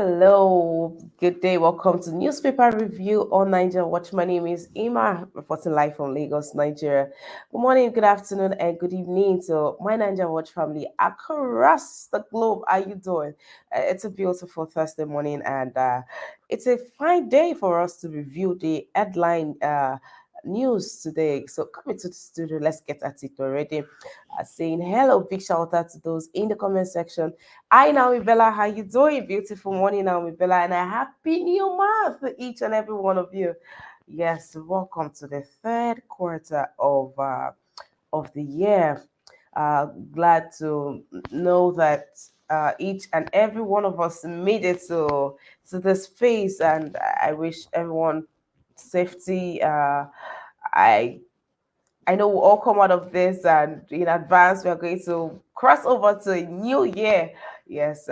Hello, good day. Welcome to Newspaper Review on Niger Watch. My name is Ima, reporting live from Lagos, Nigeria. Good morning, good afternoon, and good evening to my Niger Watch family across the globe. How you doing? It's a beautiful Thursday morning, and it's a fine day for us to review the headline news today. So coming to the studio, let's get at it already. Saying hello, big shout out to those in the comment section. Hi Naomi Bella, how you doing? Beautiful morning, Naomi Bella, and a happy new month to each and every one of you. Yes, welcome to the third quarter of the year. Glad to know that each and every one of us made it to this phase, and I wish everyone safety. I I know we'll all come out of this, and in advance, we are going to cross over to a new year. Yes,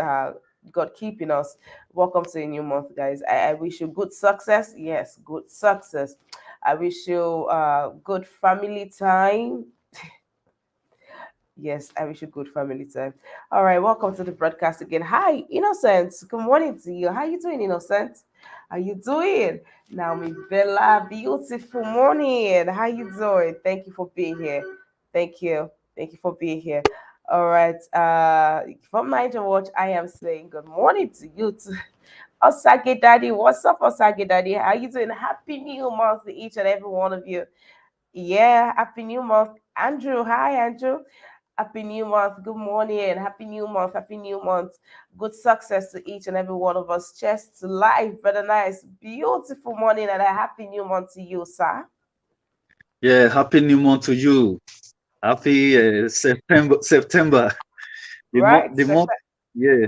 God keeping us. Welcome to a new month, guys. I wish you good success. Yes, good success. I wish you good family time. Yes, I wish you good family time. All right, welcome to the broadcast again. Hi, Innocent. Good morning to you. How you doing, Innocent? How you doing? Naomi Bella, beautiful morning. How you doing? Thank you for being here. Thank you. Thank you for being here. All right. From Niger Watch, I am saying good morning to you too. Osage Daddy, what's up, Osage Daddy? How you doing? Happy New Month to each and every one of you. Yeah, happy new month. Andrew, hi Andrew. Happy new month. Good morning. Happy new month. Happy new month. Good success to each and every one of us. Cheers to life. Brother nice. Beautiful morning and a happy new month to you, sir. Yeah, happy new month to you. Happy September. September. Right? The month. Yeah.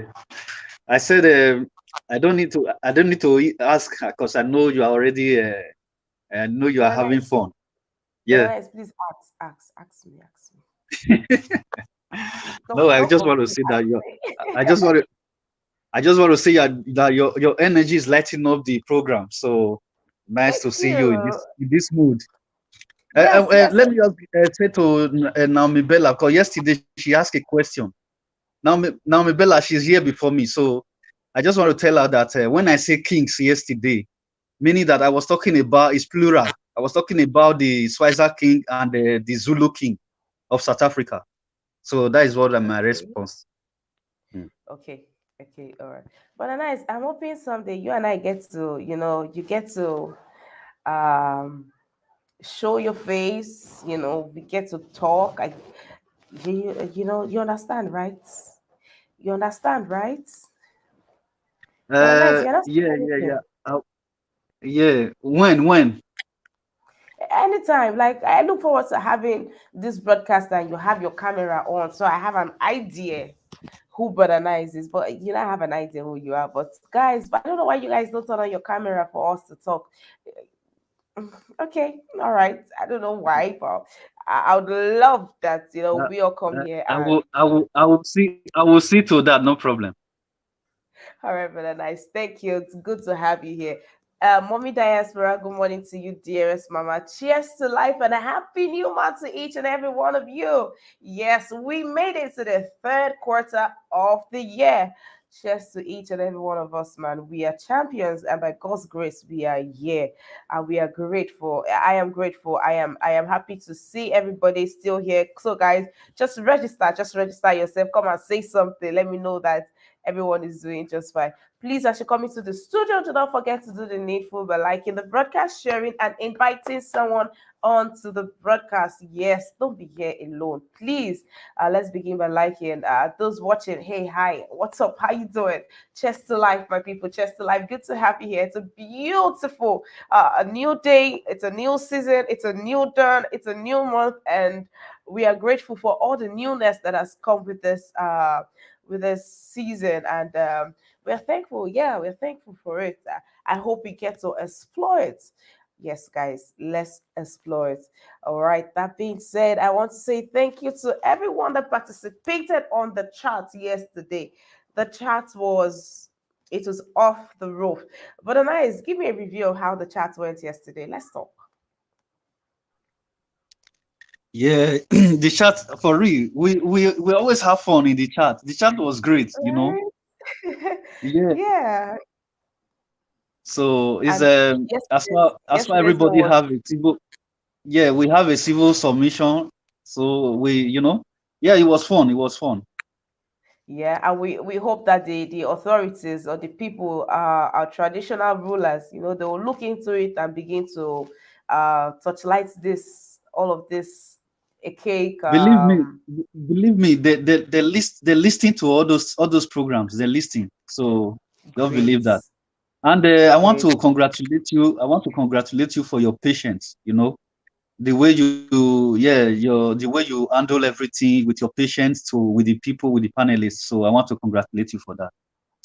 I said I don't need to. I don't need to ask because I know you are already. I know you are Brother having nice. fun. Brother Yeah. nice, please ask me, ask me. No, I Don't just want to forbid, say that ask you. me. I just want to. I just want to say that your energy is lighting up the program. So nice to Thank see you you. in this mood. Yes, yes. Let me just say to Naomi Bella, because yesterday she asked a question. Naomi Bella, she's here before me. So I just want to tell her that when I say kings yesterday, meaning that I was talking about is plural. I was talking about the Swizer king and the Zulu king of South Africa. So that is what my Okay. response. Mm. Okay. Okay. All right. But nice. I'm hoping someday you and I get to, you get to um show your face, we get to talk. You understand, right? You understand, right? But nice, you're not Yeah, saying yeah, yeah. anything. Yeah. When? Anytime. Like I look forward to having this broadcast and you have your camera on. So I have an idea who Brother Nice is, but you don't have an idea who you are. But guys, but I don't know why you guys don't turn on your camera for us to talk. Okay, all right. I don't know why, but I would love that, Uh, we all come here and I will see to that. No problem. all right, Brother Nice. Thank you. It's good to have you here. Mommy Diaspora, good morning to you, dearest Mama. Cheers to life and a happy new month to each and every one of you. Yes, we made it to the third quarter of the year. Cheers to each and every one of us, man. We are champions, and by God's grace, we are here, and we are grateful. I am grateful. I am happy to see everybody still here. So, guys, just register yourself. Come and say something. Let me know that everyone is doing just fine. Please, as you come into the studio, do not forget to do the needful by liking the broadcast, sharing, and inviting someone onto the broadcast. Yes, don't be here alone. Please, let's begin by liking. Those watching, hey, hi, what's up? How you doing? Cheers to life, my people. Cheers to life. Good to have you here. It's a beautiful, a new day. It's a new season. It's a new dawn. It's a new month, and we are grateful for all the newness that has come with this season, and we're thankful. Yeah, we're thankful for it. I hope we get to explore it. Yes, guys, let's explore it. All right, that being said, I want to say thank you to everyone that participated on the chat yesterday. The chat was it was off the roof. But nice, give me a review of how the chat went yesterday. Let's talk. Yeah, the chat for real. We always have fun in the chat. The chat was great. Right? Yeah. Yeah. So it's And as far yesterday's one everybody was, have a civil, yeah, we have a civil submission. So we, yeah, it was fun. It was fun. yeah, and we hope that the authorities or the people, our traditional rulers, they will look into it and begin to touchlight this, all of this, a cake. Believe me, believe me, they listening to all those programs. They're listening. So don't believe Great, that. And I want great. to congratulate you. I want to congratulate you for your patience. The way the way you handle everything with your patience to with the people, with the panelists. So I want to congratulate you for that.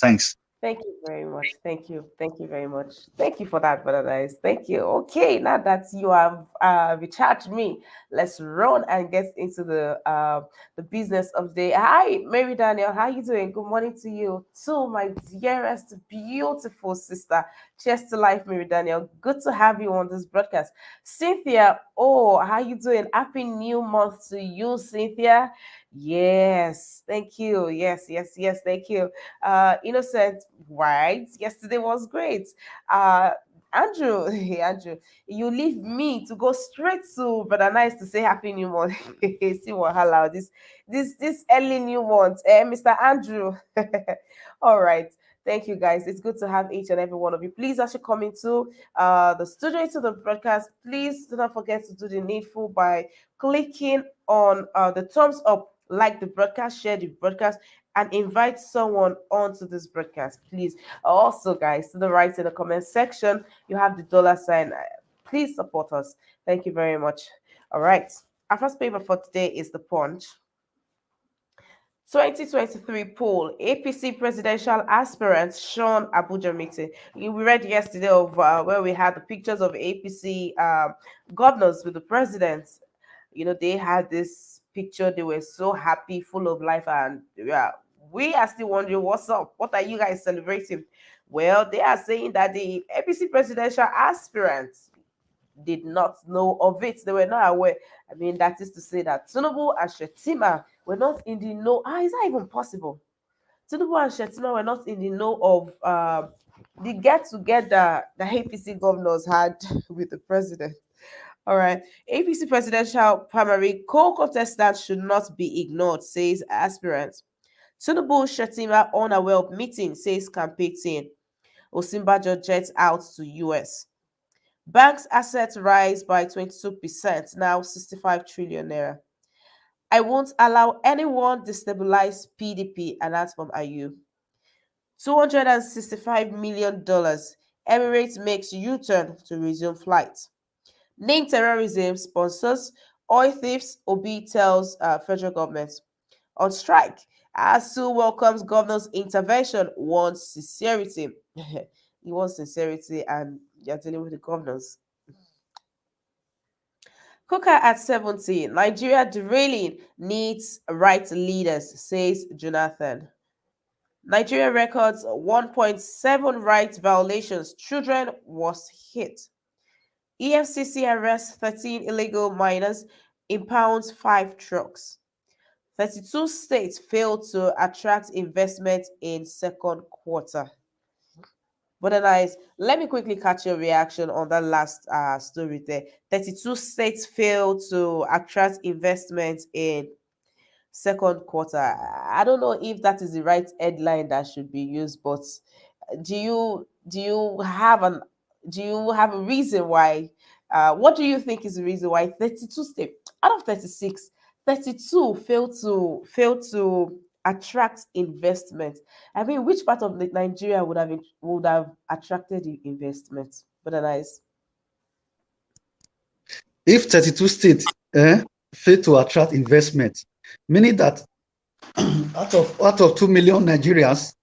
Thanks. Thank you very much. Thank you. Thank you very much. Thank you for that, Brother Nice. Thank you. Okay, now that you have recharged me, let's run and get into the business of the day. Hi, Mary Daniel. How you doing? Good morning to you too, my dearest, beautiful sister. Cheers to life, Mary Daniel. Good to have you on this broadcast. Cynthia, oh, how you doing? Happy new month to you, Cynthia. Yes, thank you. Yes, yes, yes, thank you. Innocent, right? Yesterday was great. Uh, Andrew, hey, Andrew, you leave me to go straight to Brother Nice to say Happy New Month. See what hello this early new month, Mr. Andrew. All right. Thank you, guys. It's good to have each and every one of you. Please, as you come into the studio, into the broadcast, please do not forget to do the needful by clicking on the thumbs up, like the broadcast, share the broadcast, and invite someone onto this broadcast, please. Also, guys, to the right in the comment section, you have the dollar sign. Please support us. Thank you very much. All right. Our first paper for today is The Punch. 2023 poll, APC presidential aspirant Sean Abuja meeting. We read yesterday of where we had the pictures of APC governors with the president. They had this picture. They were so happy, full of life, and yeah, we are still wondering what's up. What are you guys celebrating? Well, they are saying that the APC presidential aspirants did not know of it. They were not aware. I mean, that is to say that Tinubu and Shetima were not in the know. Is that even possible? Tinubu and Shetima were not in the know of the get together the APC governors had with the president. All right. APC presidential primary co-contestants should not be ignored, says aspirant. Tinubu Shetima unaware of meeting, says campaign team. Osinbajo jets out to US. Banks assets rise by 22%, now 65 trillion naira. I won't allow anyone destabilize PDP, and that's from AU. $265 million. Emirates makes U-turn to resume flight. Name terrorism sponsors. Oil thieves, Obi tells federal government. On strike, ASUU welcomes governor's intervention, wants sincerity. He wants sincerity, and you're dealing with the governors. Cooker at 70, Nigeria derailing needs right leaders, says Jonathan. Nigeria records 1.7 rights violations. Children was hit. EFCC arrests 13 illegal miners, impounds 5 trucks. 32 states failed to attract investment in second quarter. But then let me quickly catch your reaction on that last story there. 32 states failed to attract investment in second quarter. I don't know if that is the right headline that should be used, but do you have a reason why? What do you think is the reason why 32 states out of 36, 32 failed to attract investment? I mean, which part of Nigeria would have attracted the investment? But nice. If 32 states fail to attract investment, meaning that out of 2 million Nigerians,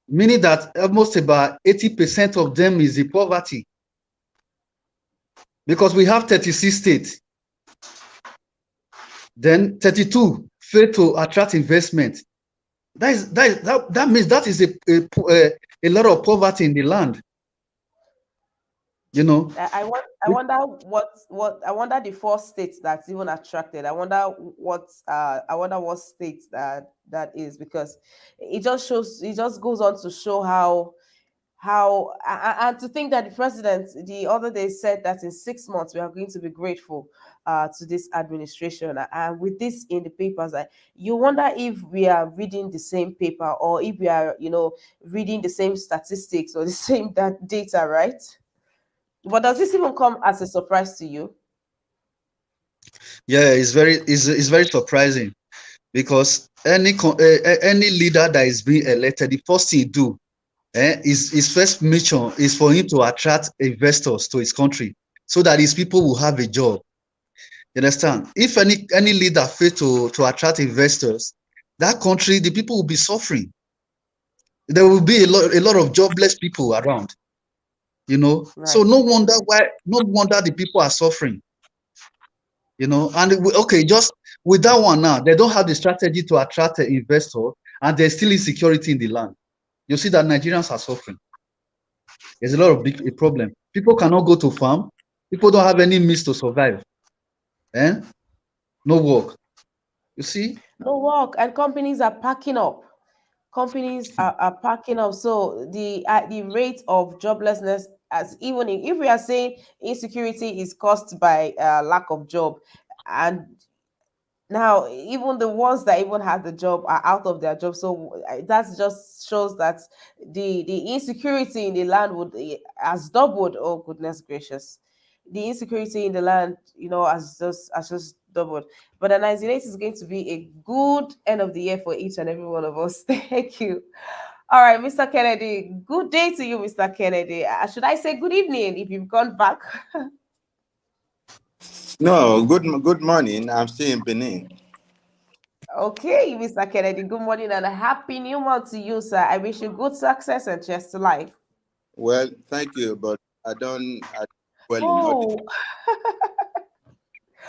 meaning that almost about 80% of them is the poverty. Because we have 36 states, then 32 fail to attract investment. That means that is a lot of poverty in the land. You know, I wonder I wonder the four states that's even attracted. I wonder what states that is, because it just goes on to show and to think that the president the other day said that in 6 months we are going to be grateful to this administration, and with this in the papers, you wonder if we are reading the same paper, or if we are reading the same statistics or the same data, right? But does this even come as a surprise to you? yeah, it's very surprising because any leader that is being elected, the first thing he do, his first mission is for him to attract investors to his country so that his people will have a job. You understand? If any leader fail to attract investors, that country, the people will be suffering. There will be a lot of jobless people around. You know, so Right. no wonder the people are suffering. You know, and okay, just with that one now, they don't have the strategy to attract an investor, and there's still insecurity in the land. You see that Nigerians are suffering. There's a lot of big a problem. People cannot go to farm. People don't have any means to survive. Eh? No work. You see? No work, and companies are packing up. Companies are packing up. So the rate of joblessness, as even if we are saying insecurity is caused by lack of job, and now even the ones that even have the job are out of their job, so that just shows that the insecurity in the land would has doubled. Oh goodness gracious, the insecurity in the land has just doubled. But the 98 is going to be a good end of the year for each and every one of us. Thank you. All right, Mr. Kennedy, good day to you, Mr. Kennedy. Should I say good evening if you've gone back? No, good morning. I'm still in Benin. Okay, Mr. Kennedy, good morning and a happy new month to you, sir. I wish you good success and cheers to life. Well, thank you, but I well in all Oh,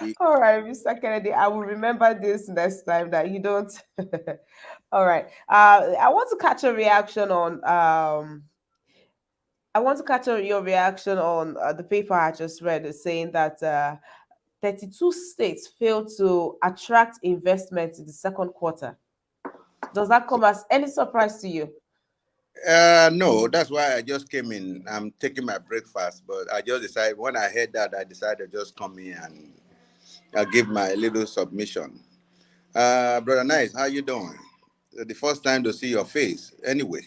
the all right, Mr. Kennedy, I will remember this next time that you don't. All right. I want to catch a reaction on I want to catch your reaction on the paper I just read. It's saying that 32 states failed to attract investment in the second quarter. Does that come as any surprise to you? no, that's why I just came in. I'm taking my breakfast, but I just decided when I heard that I decided to just come in and give my little submission. Brother Nice, how you doing? The first time to see your face. Anyway,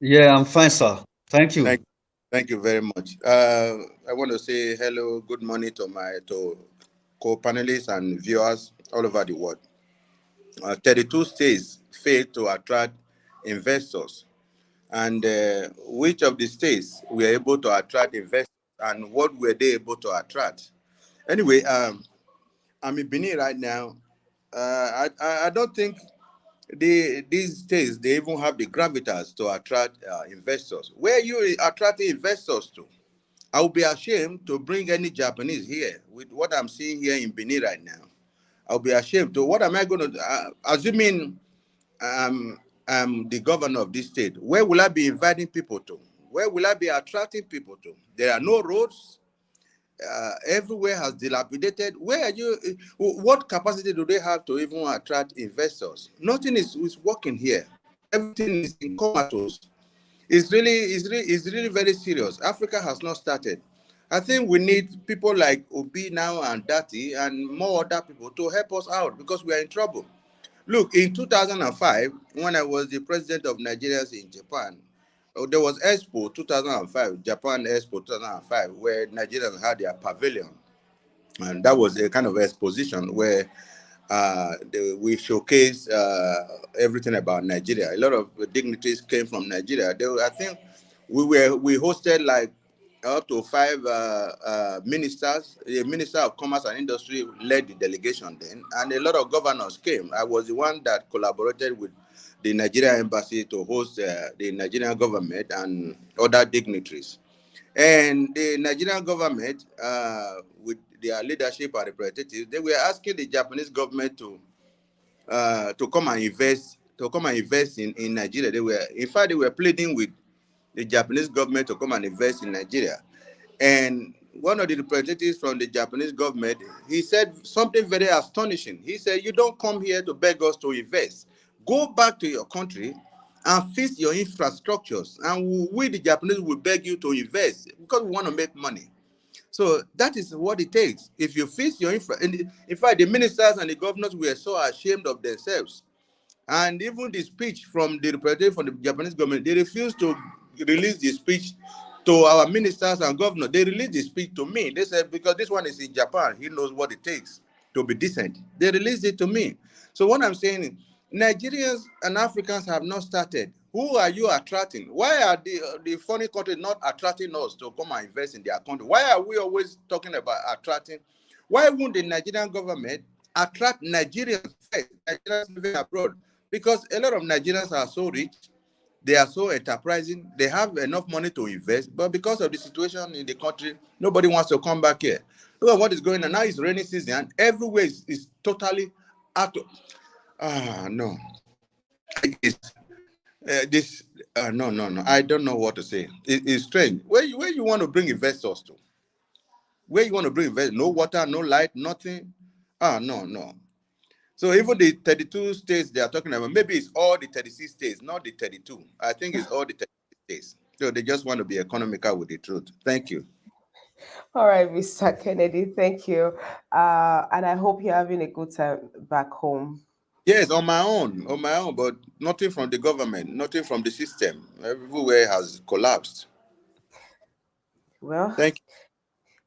Yeah, I'm fine, sir. Thank you. thank thank you very much. I want to say hello, good morning to my co-panelists and viewers all over the world. 32 states failed to attract investors. And which of the states were able to attract investors and what were they able to attract? Anyway, I'm in Benin right now. I don't think these states they even have the gravitas to attract investors. Where are you attracting investors to? I would be ashamed to bring any Japanese here with what I'm seeing here in Benin right now. I'll be ashamed to. What am I going to assuming I'm the governor of this state? Where will I be inviting people to? Where will I be attracting people to? There are no roads. Everywhere has dilapidated. Where are you? What capacity do they have to even attract investors? Nothing is working here. Everything is in comatose. It's really very serious. Africa has not started. I think we need people like Obi now and Dati and more other people to help us out because we are in trouble. Look, in 2005, when I was the president of Nigerians in Japan, there was Expo 2005, Japan Expo 2005, where Nigerians had their pavilion. And that was a kind of exposition where we showcased everything about Nigeria. A lot of dignitaries came from Nigeria. I think we hosted like up to five ministers. The Minister of Commerce and Industry led the delegation then, and a lot of governors came. I was the one that collaborated with the Nigerian embassy to host the Nigerian government and other dignitaries. And the Nigerian government, with their leadership and representatives, they were asking the Japanese government to come and invest in Nigeria. In fact, they were pleading with the Japanese government to come and invest in Nigeria. And one of the representatives from the Japanese government, he said something very astonishing. He said, "You don't come here to beg us to invest. Go back to your country and fix your infrastructures, and we, the Japanese, will beg you to invest because we want to make money." So that is what it takes. If you fix your infra, in fact, the ministers and the governors were so ashamed of themselves. And even the speech from the representative from the Japanese government, they refused to release the speech to our ministers and governors. They released the speech to me. They said, because this one is in Japan, he knows what it takes to be decent. They released it to me. So what I'm saying is, Nigerians and Africans have not started. Who are you attracting? Why are the foreign countries not attracting us to come and invest in their country? Why are we always talking about attracting? Why won't the Nigerian government attract Nigerians first, Nigerians living abroad? Because a lot of Nigerians are so rich, they are so enterprising, they have enough money to invest, but because of the situation in the country, nobody wants to come back here. Look at what is going on now. It's rainy season, and everywhere is totally out of. No, it's this. No, no, no. I don't know what to say. It's strange. Where you want to bring investors to? Where you want to bring investors? No water, no light, nothing. No, no. So even the 32 states they are talking about, maybe it's all the 36 states, not the 32. I think it's all the 36 states. So they just want to be economical with the truth. Thank you. All right, Mr. Kennedy, thank you. And I hope you're having a good time back home. Yes, on my own, but nothing from the government, nothing from the system. Everywhere has collapsed. Well, Thank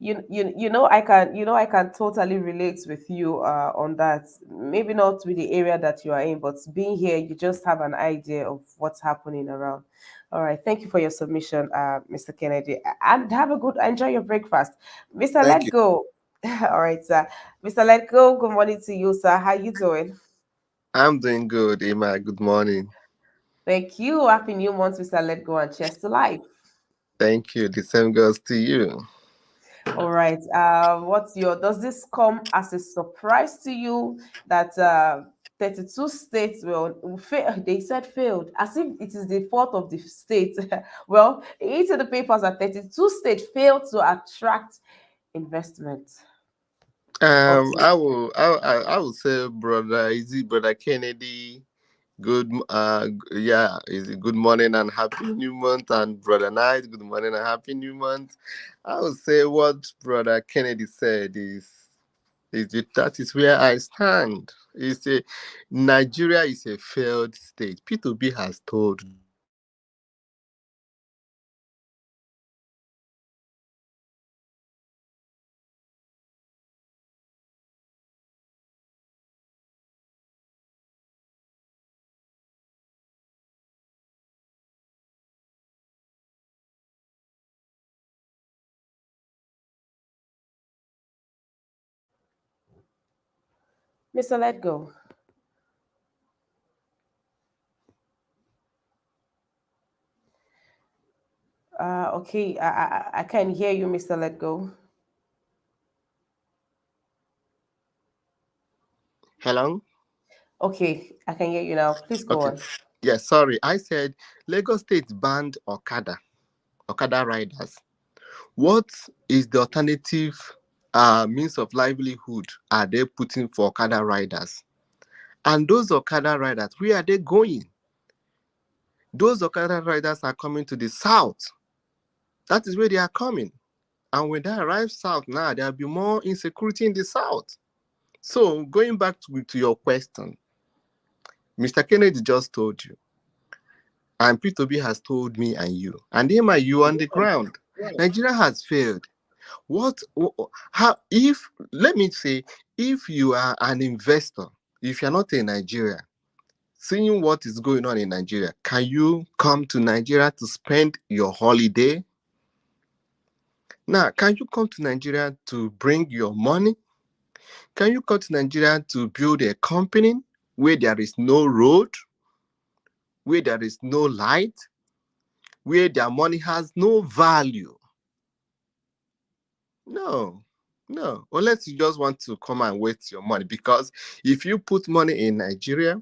I can totally relate with you on that. Maybe not with the area that you are in, but being here, you just have an idea of what's happening around. All right, thank you for your submission, Mr. Kennedy, and have a good enjoy your breakfast, Mr. thank Let you. Go. All right, sir. Mr. Let Go, good morning to you, sir. How you doing? I'm doing good, Emma. Good morning. Thank you. Happy new month, Mr. Let Go, and cheers to life. Thank you. The same goes to you. All right. What's your? Does this come as a surprise to you that 32 states they said failed, as if it is the fault of the state? Well, into the papers that 32 states failed to attract investment. Up to I will say, brother, is it brother Kennedy? Yeah, is it good morning and happy new month, and brother Knight, good morning and happy new month. I would say what brother Kennedy said that is where I stand. It's a Nigeria is a failed state. P2B has told those who are investors that Mr. Let Go. Okay, I can hear you, Mr. Let Go. hello. Okay, I can hear you now. Please go Okay. on. Yeah, sorry. I said Lagos State banned Okada riders. What is the alternative means of livelihood are they putting for Okada riders? And those Okada riders, where are they going? Those Okada riders are coming to the south. That is where they are coming. And when they arrive south now, there will be more insecurity in the south. So going back to your question, Mr. Kennedy just told you, and P2B has told me and you, and Emma, you on the ground. Nigeria has failed. How, if, let me say, if you are an investor, if you're not in Nigeria, seeing what is going on in Nigeria, can you come to Nigeria to spend your holiday? Now, can you come to Nigeria to bring your money? Can you come to Nigeria to build a company where there is no road, where there is no light, where their money has no value? No, no. Unless you just want to come and waste your money. Because if you put money in Nigeria,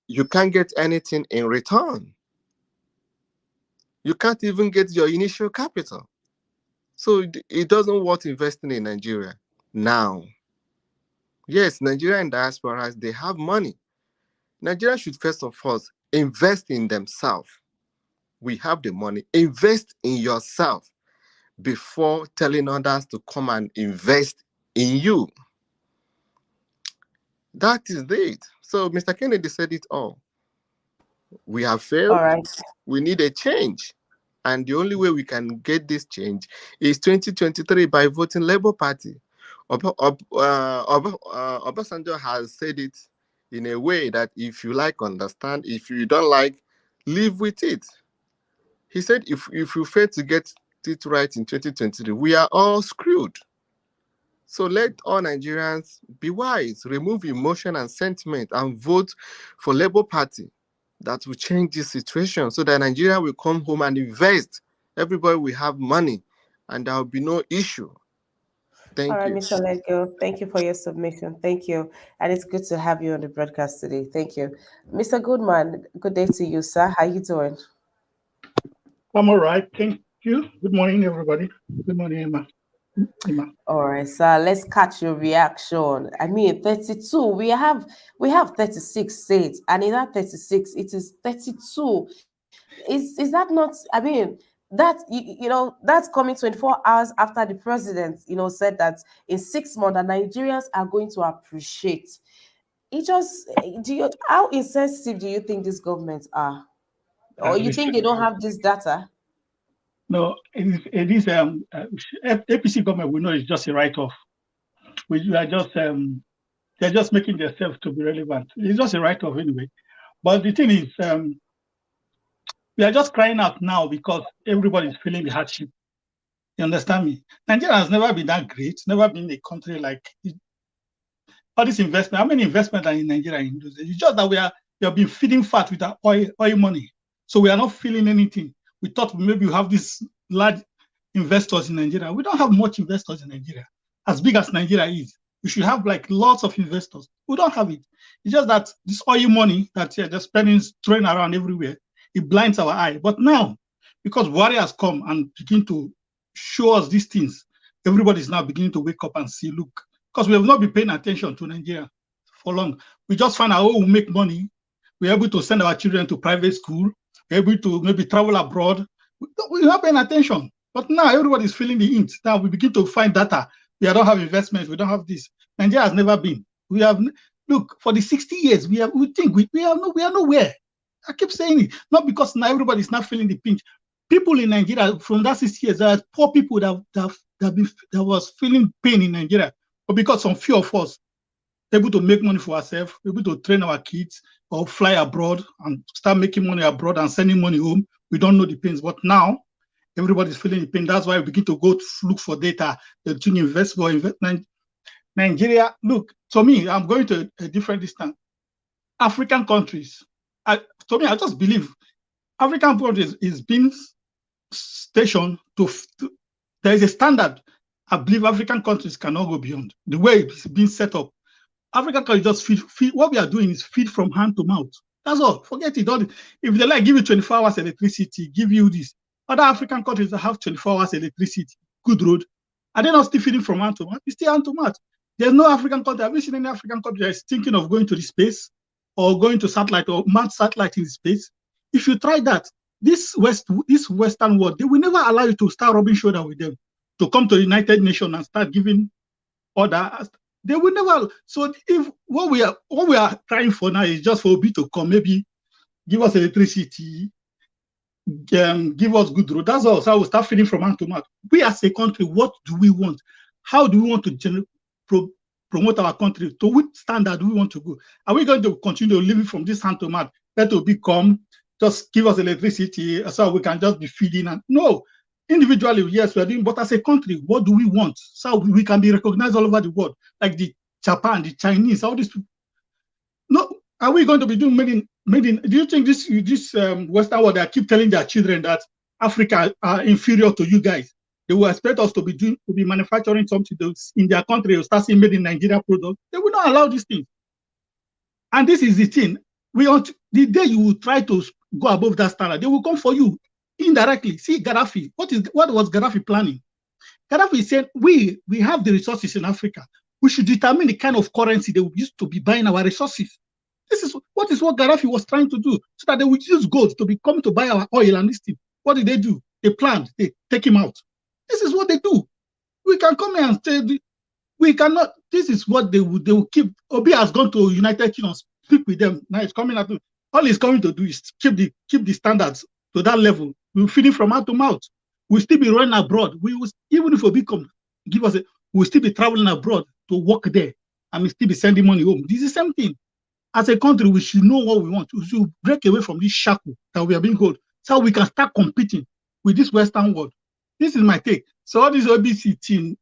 you can't get anything in return. You can't even get your initial capital. So it doesn't worth investing in Nigeria now. Yes, Nigeria and diasporas, they have money. Nigeria should first of all invest in themselves. We have the money. Invest in yourself before telling others to come and invest in you. That is it. So Mr. Kennedy said it all. We have All failed. right. We need a change. And the only way we can get this change is 2023 by voting Labour Party. Obasanjo has said it in a way that if you like, understand. If you don't like, live with it. He said if you fail to get it right in 2023, we are all screwed. So let all Nigerians be wise, remove emotion and sentiment, and vote for Labour Party. That will change this situation so that Nigeria will come home and invest. Everybody will have money and there will be no issue. All Thank right, you. Mr. Lego, thank you for your submission. Thank you. And it's good to have you on the broadcast today. Thank you. Mr. Goodman, good day to you, sir. How you doing? I'm all right. Thank you. Good morning, everybody. Good morning, Emma. Emma. All right, sir. Let's catch your reaction. I mean, 32. We have 36 states, and in that 36, it is 32. Is that not? I mean, that that's coming 24 hours after the president, said that in 6 months, the Nigerians are going to appreciate. It just do you how insensitive do you think these governments are, or you think they don't have this data? No, it is APC government. We know it's just a write-off. We are just they're just making themselves to be relevant. It's just a write-off anyway. But the thing is, we are just crying out now because everybody is feeling the hardship. You understand me? Nigeria has never been that great. Never been a country like all this investment. How many investments are in Nigeria in those days? It's just that we have been feeding fat with our oil money. So we are not feeling anything. We thought maybe we have these large investors in Nigeria. We don't have much investors in Nigeria. As big as Nigeria is, we should have like lots of investors. We don't have it. It's just that this oil money that they're spending, throwing around everywhere, it blinds our eye. But now, because Buhari has come and begin to show us these things, everybody is now beginning to wake up and see, look, because we have not been paying attention to Nigeria for long. We just find out, oh, we make money. We're able to send our children to private school. We're able to maybe travel abroad. We're not paying attention. But now everybody's feeling the hint. Now we begin to find data. We don't have investments. We don't have this. Nigeria has never been. We have, look, for the 60 years, we think we are nowhere. I keep saying it. Not because now everybody's not feeling the pinch. People in Nigeria from that 60 years, there are poor people that was feeling pain in Nigeria. But because some few of us able to make money for ourselves, able to train our kids or fly abroad and start making money abroad and sending money home, we don't know the pains. But now everybody's feeling the pain. That's why we begin to go to look for data. They're doing investment. Nigeria, look, to me, I'm going to a different distance. African countries, to me, I just believe African countries is being stationed to there is a standard. I believe African countries cannot go beyond the way it's being set up. African countries just feed. What we are doing is feed from hand to mouth. That's all. Forget it. If they like, give you 24 hours electricity, give you this. Other African countries that have 24 hours electricity, good road, are they not still feeding from hand to mouth? It's still hand to mouth. There's no African country. Have you seen any African country that is thinking of going to the space or going to satellite or manned satellite in space? If you try that, this Western world, they will never allow you to start rubbing shoulder with them, to come to the United Nations and start giving orders. They will never. So if what we are trying for now is just for Obi to come, maybe give us electricity, give us good road. That's all. So we'll start feeding from hand to mouth. We as a country, what do we want? How do we want to promote our country? To which standard do we want to go? Are we going to continue living from this hand to mouth? Let Obi come, just give us electricity so we can just be feeding? And no. Individually, yes, we are doing, but as a country, what do we want? So we can be recognized all over the world, like the Japan, the Chinese, all these people. No, are we going to be doing made in? Do you think this Western world, they keep telling their children that Africa are inferior to you guys? They will expect us to be manufacturing something in their country, or start seeing made in Nigeria products. They will not allow these things. And this is the thing. The day you will try to go above that standard, they will come for you indirectly. See Gaddafi. What was Gaddafi planning? Gaddafi is saying we have the resources in Africa. We should determine the kind of currency they will use to be buying our resources. This is what Gaddafi was trying to do, so that they would use gold to be coming to buy our oil and this thing. What did they do? They planned, they take him out. This is what they do. We can come here and say we cannot. This is what they will keep. Obi has gone to United Kingdom, speak with them. Now it's coming out. All he's coming to do is keep the standards to that level. We'll feed it from mouth to mouth. We'll still be running abroad. We will, even if Obi come give us we'll still be traveling abroad to work there, and we'll still be sending money home. This is the same thing. As a country, we should know what we want. We should break away from this shackle that we are being held, so we can start competing with this Western world. This is my take. So all this OBC team,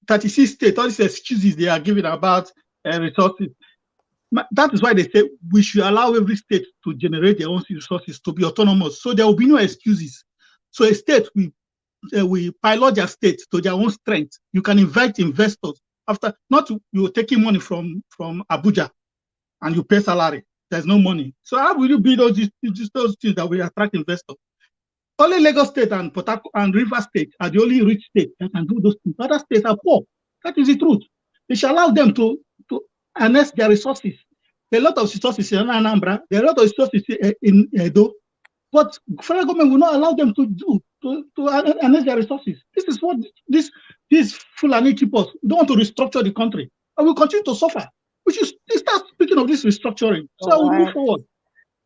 36 states, all these excuses they are giving about resources. That is why they say we should allow every state to generate their own resources, to be autonomous. So there will be no excuses. So a state we pilot their state to their own strength. You can invite investors after you're taking money from ABUJA and you pay salary. There's no money. So how will you build those things that will attract investors? Only Lagos State and Port Harcourt and River State are the only rich states that can do those things. Other states are poor. That is the truth. They should allow them to harness their resources. There are a lot of resources in Anambra. There are a lot of resources in Edo. But federal government will not allow them to harness their resources. This is what these Fulani keepers don't want to restructure the country. And we continue to suffer. We should start speaking of this restructuring. So I will move forward.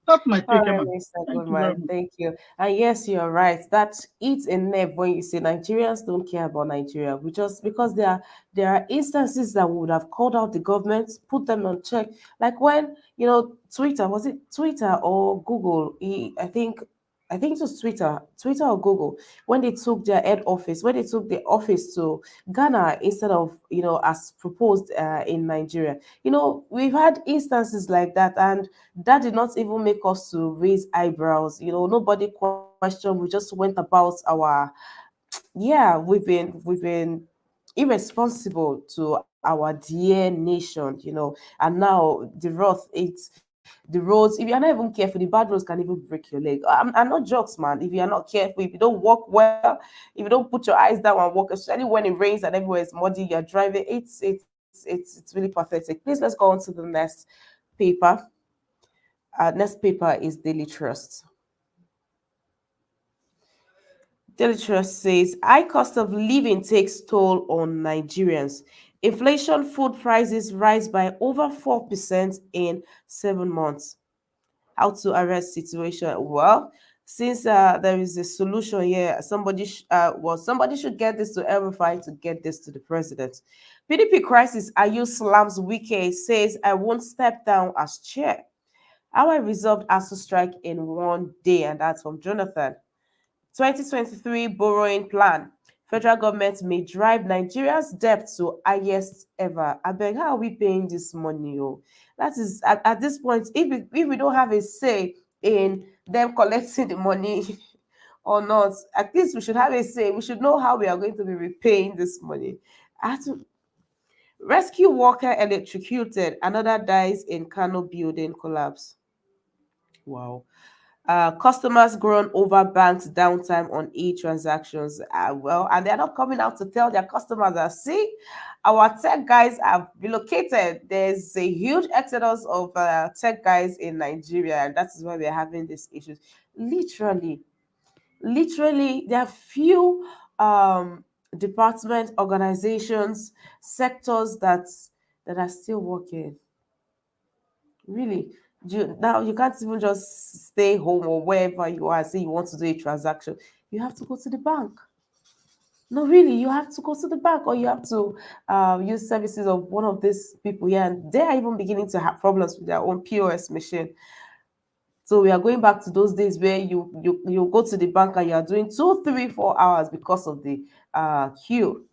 That's my All take, right, Emma. Mr. Thank you very Goodman. much. Thank you. And yes, you're right. That eats a nerve when you say Nigerians don't care about Nigeria. We just because there are instances that we would have called out the government, put them on check. Like when Twitter, was it Twitter or Google? I think it was Twitter or Google, when they took their head office, when they took the office to Ghana instead of as proposed in Nigeria. We've had instances like that, and that did not even make us to raise eyebrows. Nobody questioned. We just went about our yeah. We've been irresponsible to our dear nation. And now the wrath the roads, if you're not even careful, the bad roads can even break your leg. I'm not jokes, man. If you're not careful, if you don't walk well, if you don't put your eyes down and walk, especially when it rains and everywhere is muddy, you're driving, it's really pathetic. Please, let's go on to the next paper. Next paper is Daily Trust. Daily Trust says high cost of living takes toll on Nigerians. Inflation, food prices rise by over 4% in 7 months. How to arrest situation? Well, since there is a solution here, somebody should get this to Verify to get this to the president. PDP crisis. Ayu slams WIKE, says I won't step down as chair. How I resolved ASUU strike in one day, and that's from Jonathan. 2023 borrowing plan. Federal government may drive Nigeria's debt to highest ever. I beg, how are we paying this money? Oh, that is at this point, if we don't have a say in them collecting the money or not, at least we should have a say. We should know how we are going to be repaying this money. Rescue worker electrocuted. Another dies in Kano building collapse. Wow. Customers groan over banks' downtime on e-transactions. Well, and they're not coming out to tell their customers that, see, our tech guys have relocated. There's a huge exodus of tech guys in Nigeria, and that is why we're having these issues. Literally, there are few departments, organizations, sectors that are still working. Really, now you can't even just stay home or wherever you are and say you want to do a transaction. You have to go to the bank. No, really, you have to go to the bank, or you have to use services of one of these people here, and they are even beginning to have problems with their own POS machine. So we are going back to those days where you go to the bank and you are doing 2, 3, 4 hours because of the queue.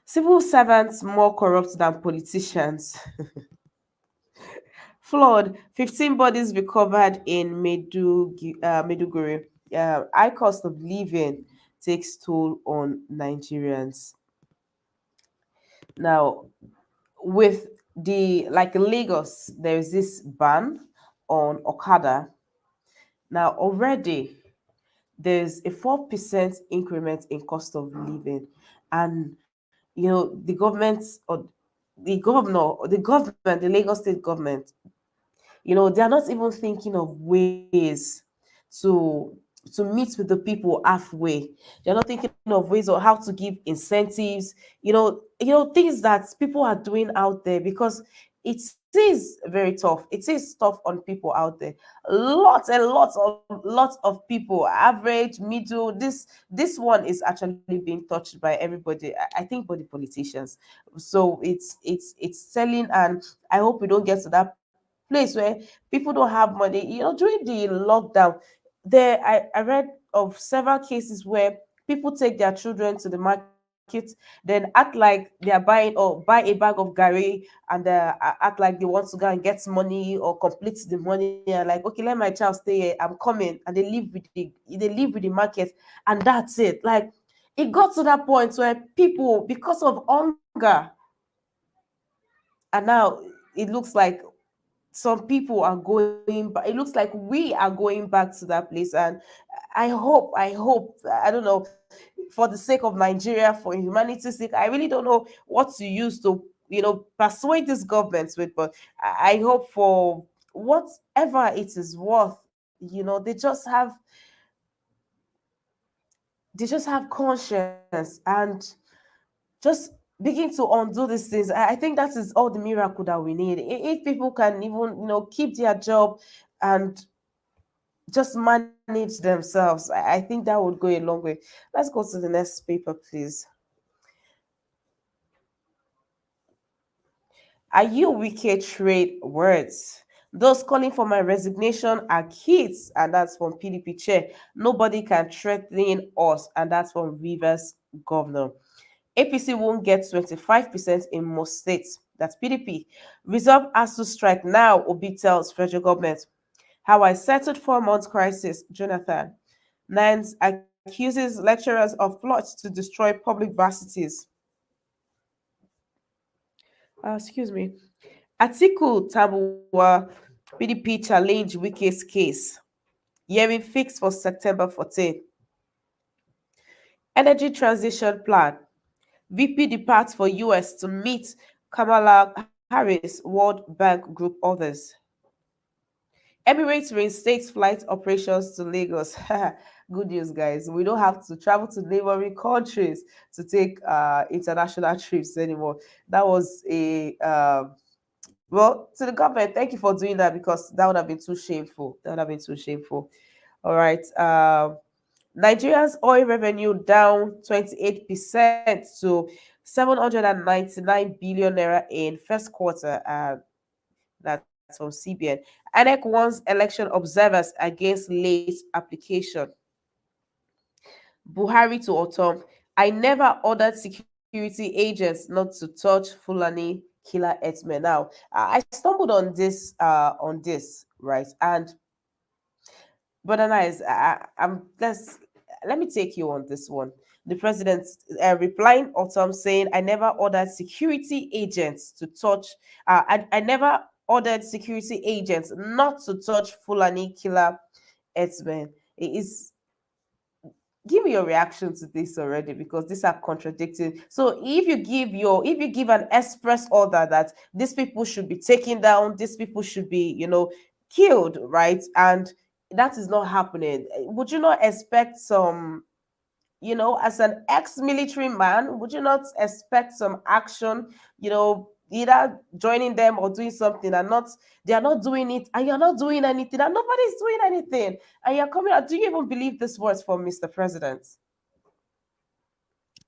Civil servants more corrupt than politicians. Flood, 15 bodies recovered in Meduguri. High cost of living takes toll on Nigerians. Now, with like in Lagos, there is this ban on Okada. Now, already there's a 4% increment in cost of living. and the government, or the governor, or the government, the Lagos State government, they are not even thinking of ways to meet with the people halfway. They're not thinking of ways or how to give incentives, things that people are doing out there, because it is very tough. It is tough on people out there. Lots of people, average, middle. This one is actually being touched by everybody. I think by the politicians. So it's telling, and I hope we don't get to that place where people don't have money. During the lockdown, I read of several cases where people take their children to the market, then act like they are buying, or buy a bag of gari, and act like they want to go and get money or complete the money, and like, okay, let my child stay here, I'm coming, and they live with the market, and that's it. Like, it got to that point where people, because of hunger, and now it looks like some people are going back. It looks like we are going back to that place. And I hope, I don't know, for the sake of Nigeria, for humanity's sake, I really don't know what to use to persuade this government with. But I hope, for whatever it is worth, they just have conscience, and just begin to undo these things. I think that is all the miracle that we need. If people can even keep their job and just manage themselves, I think that would go a long way. Let's go to the next paper, please. Are you wicked trade words? Those calling for my resignation are kids, and that's from PDP chair. Nobody can threaten us, and that's from Rivers governor. APC won't get 25% in most states. That's PDP. Resolve ASUU strike now, Obi tells federal government. How I settled 4 months crisis, Jonathan. Nines accuses lecturers of plots to destroy public varsities. Excuse me. Atiku Tabuwa, PDP challenge Wike's case. Hearing fixed for September 14. Energy transition plan. VP departs for US to meet Kamala Harris, World Bank Group others. Emirates reinstates flight operations to Lagos. Good news, guys. We don't have to travel to neighboring countries to take international trips anymore. That was well, to the government, thank you for doing that, because that would have been too shameful. That would have been too shameful. All right. Nigeria's oil revenue down 28% to 799 billion naira in first quarter. That's from CBN. INEC warns election observers against late application. Buhari to Autumn. I never ordered security agents not to touch Fulani killer herdsmen. Now, I stumbled on this, right? And Brother Nice, let me take you on this one. The president replying Autumn saying, I never ordered security agents to touch, I never ordered security agents not to touch Fulani killer herdsmen. It is, give me your reaction to this already, because these are contradicting. So if you give an express order that these people should be taken down, these people should be killed, right? And that is not happening. Would you not expect some, as an ex-military man, would you not expect some action, either joining them or doing something, and not, they are not doing it, and you're not doing anything, and nobody's doing anything, and you're coming out? Do you even believe this words from Mr. President?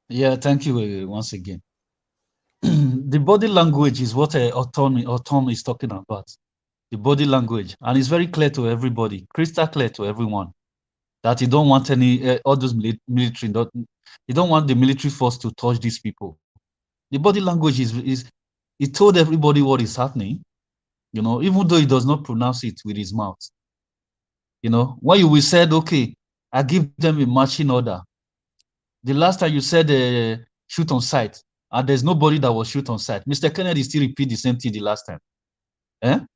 Yeah, thank you once again. The body language is what Autumn is talking about. The body language, and it's very clear to everybody, crystal clear to everyone, that you don't want any all those military. You don't want the military force to touch these people. The body language is he told everybody what is happening. Even though he does not pronounce it with his mouth. When you said, okay, I give them a marching order. The last time you said shoot on sight, and there's nobody that was shoot on sight. Mr. Kennedy still repeat the same thing the last time.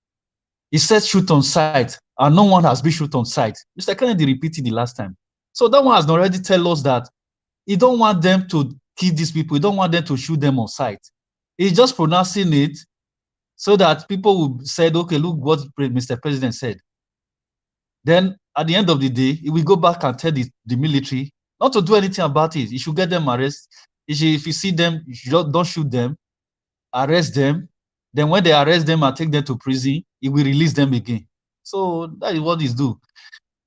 He said shoot on sight, and no one has been shoot on sight. Mr. Kennedy repeated the last time. So that one has already tell us that he don't want them to kill these people. He don't want them to shoot them on sight. He's just pronouncing it so that people will said, okay, look what Mr. President said. Then at the end of the day, he will go back and tell the military not to do anything about it. He should get them arrested. If you see them, you should don't shoot them, arrest them. Then when they arrest them and take them to prison, he will release them again. So that is what he's do.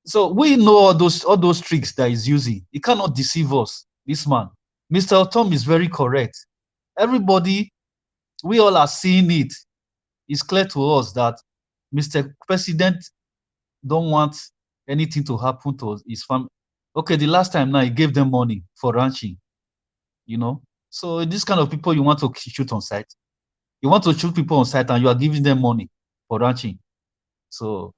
So we know all those tricks that he's using. He cannot deceive us, this man. Mr. Tom is very correct. Everybody, we all are seeing it. It's clear to us that Mr. President don't want anything to happen to his family. Okay, the last time now he gave them money for ranching, you know. So this kind of people you want to shoot on sight. You want to shoot people on sight and you are giving them money for ranching. So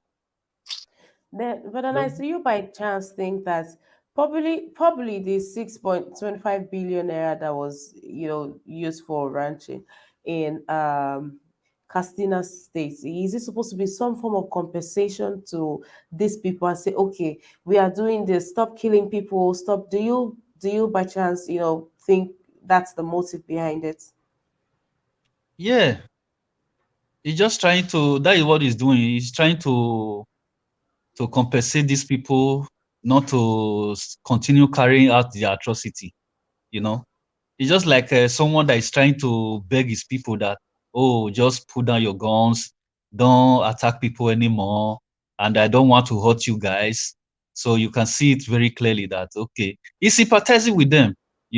Then, but then I do you by chance think that probably the 6.25 billion naira that was used for ranching in Castina State, is it supposed to be some form of compensation to these people and say, okay, we are doing this, stop killing people, stop? Do you by chance think that's the motive behind it? yeah, he's just trying to. That is what he's doing. He's trying to compensate these people not to continue carrying out the atrocity. You know, it's just like someone that is trying to beg his people that, oh, just put down your guns, don't attack people anymore, and I don't want to hurt you guys. So you can see it very clearly that, okay, he's sympathizing with them,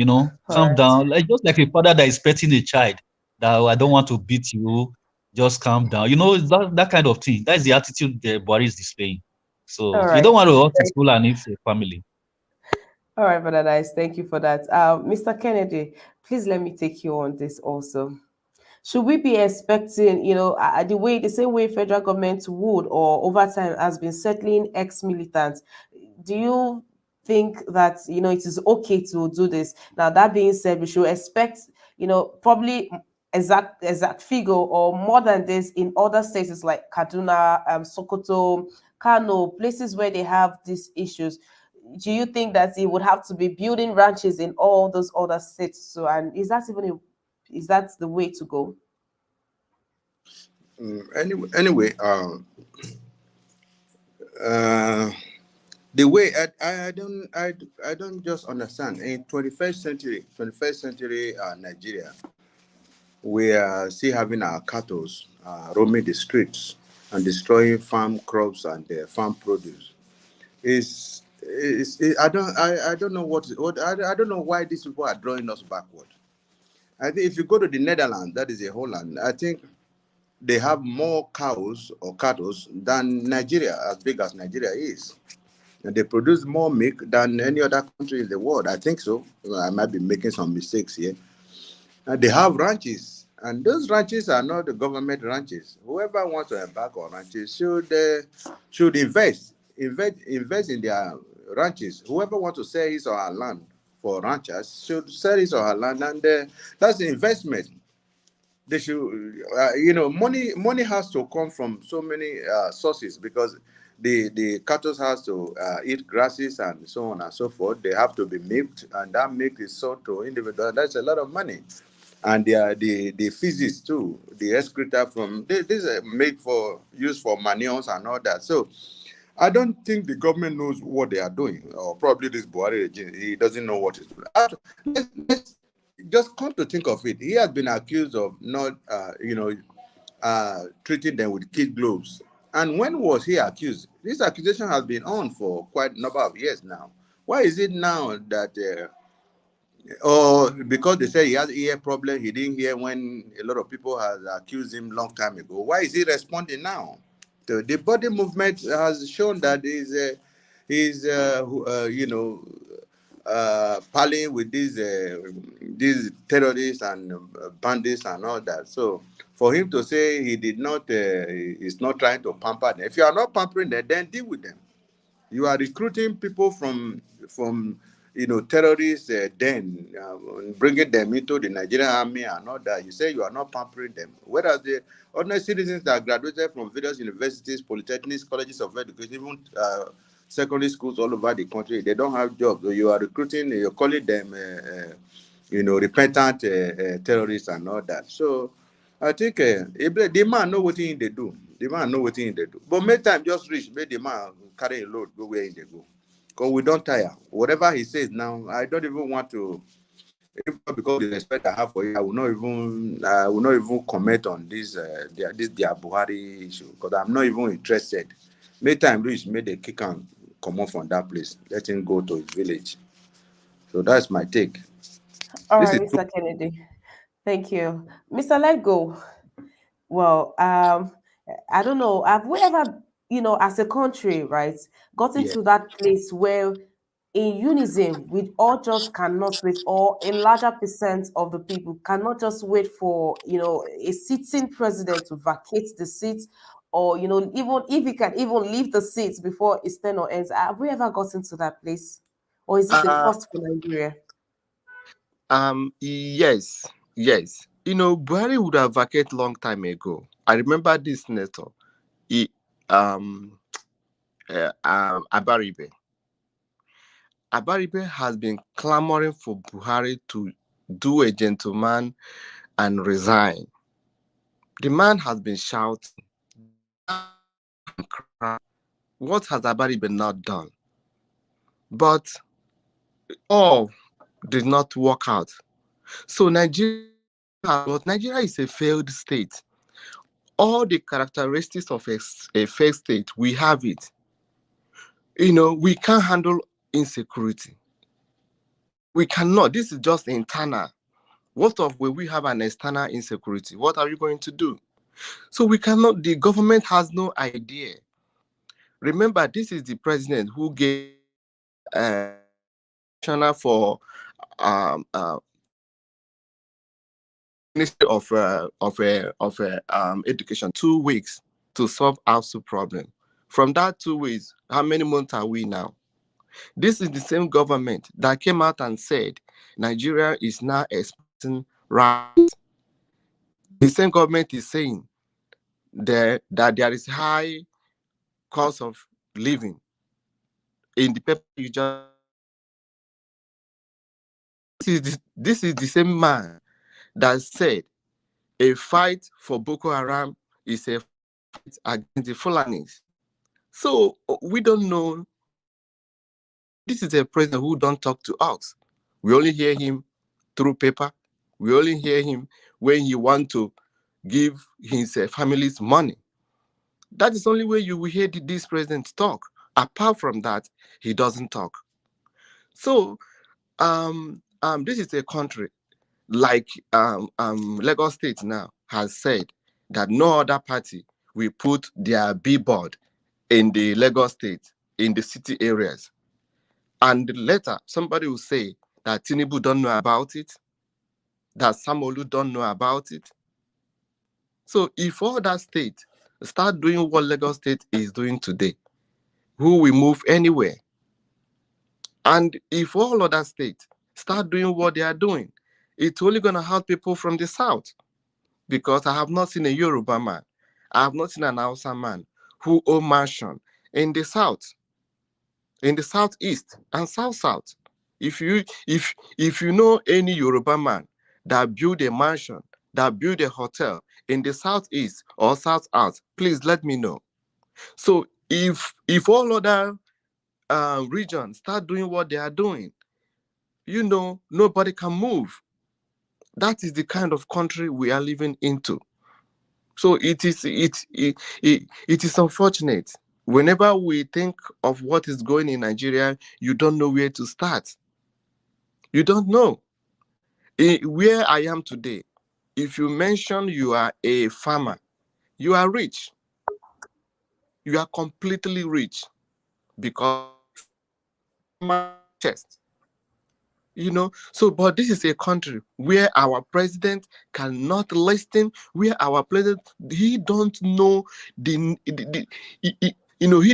All calm right. down. Like just like a father that is petting a child, that, "Oh, I don't want to beat you, just calm down." That kind of thing. That's the attitude Buhari is displaying. So All you don't right. want to hurt his school and his family. All right, Brother Nice. Thank you for that. Mr. Kennedy, please let me take you on this also. Should we be expecting, the same way federal government would or over time has been settling ex-militants? Do you think that it is okay to do this? Now, that being said, we should expect, probably exact figure or more than this in other states like Kaduna, Sokoto, Kano, places where they have these issues. Do you think that it would have to be building ranches in all those other states? So, and is that the way to go? Anyway, uh, the way I don't just understand in 21st century Nigeria, we are still having our cattle roaming the streets and destroying farm crops and farm produce. I don't know I don't know why these people are drawing us backward. I think if you go to the Netherlands, that is a Holland, I think they have more cows or cattle than Nigeria, as big as Nigeria is. And they produce more milk than any other country in the world. I think so. Well, I might be making some mistakes here. And they have ranches, and those ranches are not the government ranches. Whoever wants to embark on ranches should invest in their ranches. Whoever wants to sell his or her land for ranchers should sell his or her land, and that's the investment. They should, money has to come from so many sources, because the cattle has to eat grasses and so on and so forth. They have to be milked, and that milk is sold to individuals. That's a lot of money. And the feces too, the excreta from this made for use for manures and all that. So I don't think the government knows what they are doing, or probably this Buhari regime, he doesn't know what he's doing. Let's just come to think of it. He has been accused of not, treating them with kid gloves. And when was he accused? This accusation has been on for quite a number of years now. Why is it now that, or because they say he has ear problem, he didn't hear when a lot of people has accused him long time ago? Why is he responding now? The body movement has shown that parlaying with these terrorists and bandits and all that. So for him to say he did not, he's not trying to pamper them. If you are not pampering them, then deal with them. You are recruiting people from terrorists, bringing them into the Nigerian army and all that. You say you are not pampering them, whereas the ordinary citizens that graduated from various universities, polytechnics, colleges of education, even secondary schools all over the country, they don't have jobs. So you are recruiting, you're calling them repentant terrorists and all that. So I think the man know what they do. The man know what they do. But make time just reach, make the man carry a load, go where they go. Because we don't tire. Whatever he says now, I don't even want to. If not because of the respect I have for you, I will not even comment on their Buhari issue because I'm not even interested. Make time reach, make the kick and come off from that place. Let him go to his village. So that's my take. All This right, is Mr. Kennedy. Thank you. Mr. Let Go. Well, I don't know. Have we ever, as a country, right, gotten Yeah. to that place where in unison we all just cannot wait, or a larger percent of the people cannot just wait for, a sitting president to vacate the seat, or, even if he can even leave the seat before his tenure ends. Have we ever gotten to that place? Or is this a Uh, first for Nigeria? yes, yes. Buhari would have vacated long time ago. I remember this senator. He, um, Abaribe. Abaribe has been clamoring for Buhari to do a gentleman and resign. The man has been shouting. The man and crying. What has Abaribe not done? But all did not work out. So Nigeria is a failed state. All the characteristics of a failed state, we have it. We can't handle insecurity. We cannot. This is just internal. What of when we have an external insecurity? What are you going to do? So we cannot, the government has no idea. Remember, this is the president who gave commissioner for Ministry of Education 2 weeks to solve ASUU problem. From that 2 weeks, how many months are we now? This is the same government that came out and said Nigeria is now exporting rice. The same government is saying that there is high cost of living in the paper you just. This is the same man that said a fight for Boko Haram is a fight against the Fulanis. So we don't know. This is a president who don't talk to us. We only hear him through paper. We only hear him when he want to give his family's money. That is the only way you will hear this president talk. Apart from that, he doesn't talk. So this is a country like Lagos State now has said that no other party will put their billboard in the Lagos State, in the city areas. And later, somebody will say that Tinubu don't know about it, that Samolu don't know about it. So if all that state start doing what Lagos State is doing today, who will move anywhere? And if all other states start doing what they are doing, it's only going to help people from the south. Because I have not seen a Yoruba man, I have not seen an Hausa man who own mansion in the south, in the southeast and south. If you know any Yoruba man that build a mansion, that build a hotel in the southeast or south, please let me know. So if all other regions start doing what they are doing, nobody can move. That is the kind of country we are living into. So it is unfortunate. Whenever we think of what is going in Nigeria, you don't know where to start. You don't know. Where I am today, if you mention you are a farmer, you are rich. You are completely rich because farmer chest. So but this is a country where our president cannot listen, where our president, he don't know he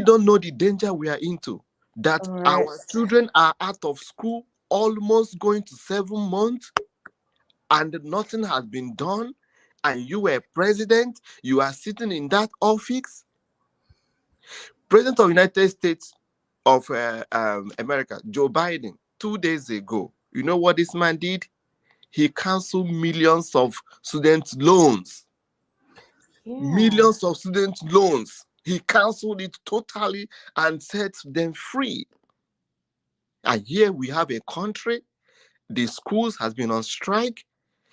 don't know the danger we are into, that All right. our children are out of school almost going to 7 months and nothing has been done, and you were president, you are sitting in that office. President of United States of America, Joe Biden, 2 days ago, you know what this man did? he canceled millions of student loans. Yeah. Millions of student loans. He canceled it totally and set them free. And here we have a country, the schools has been on strike.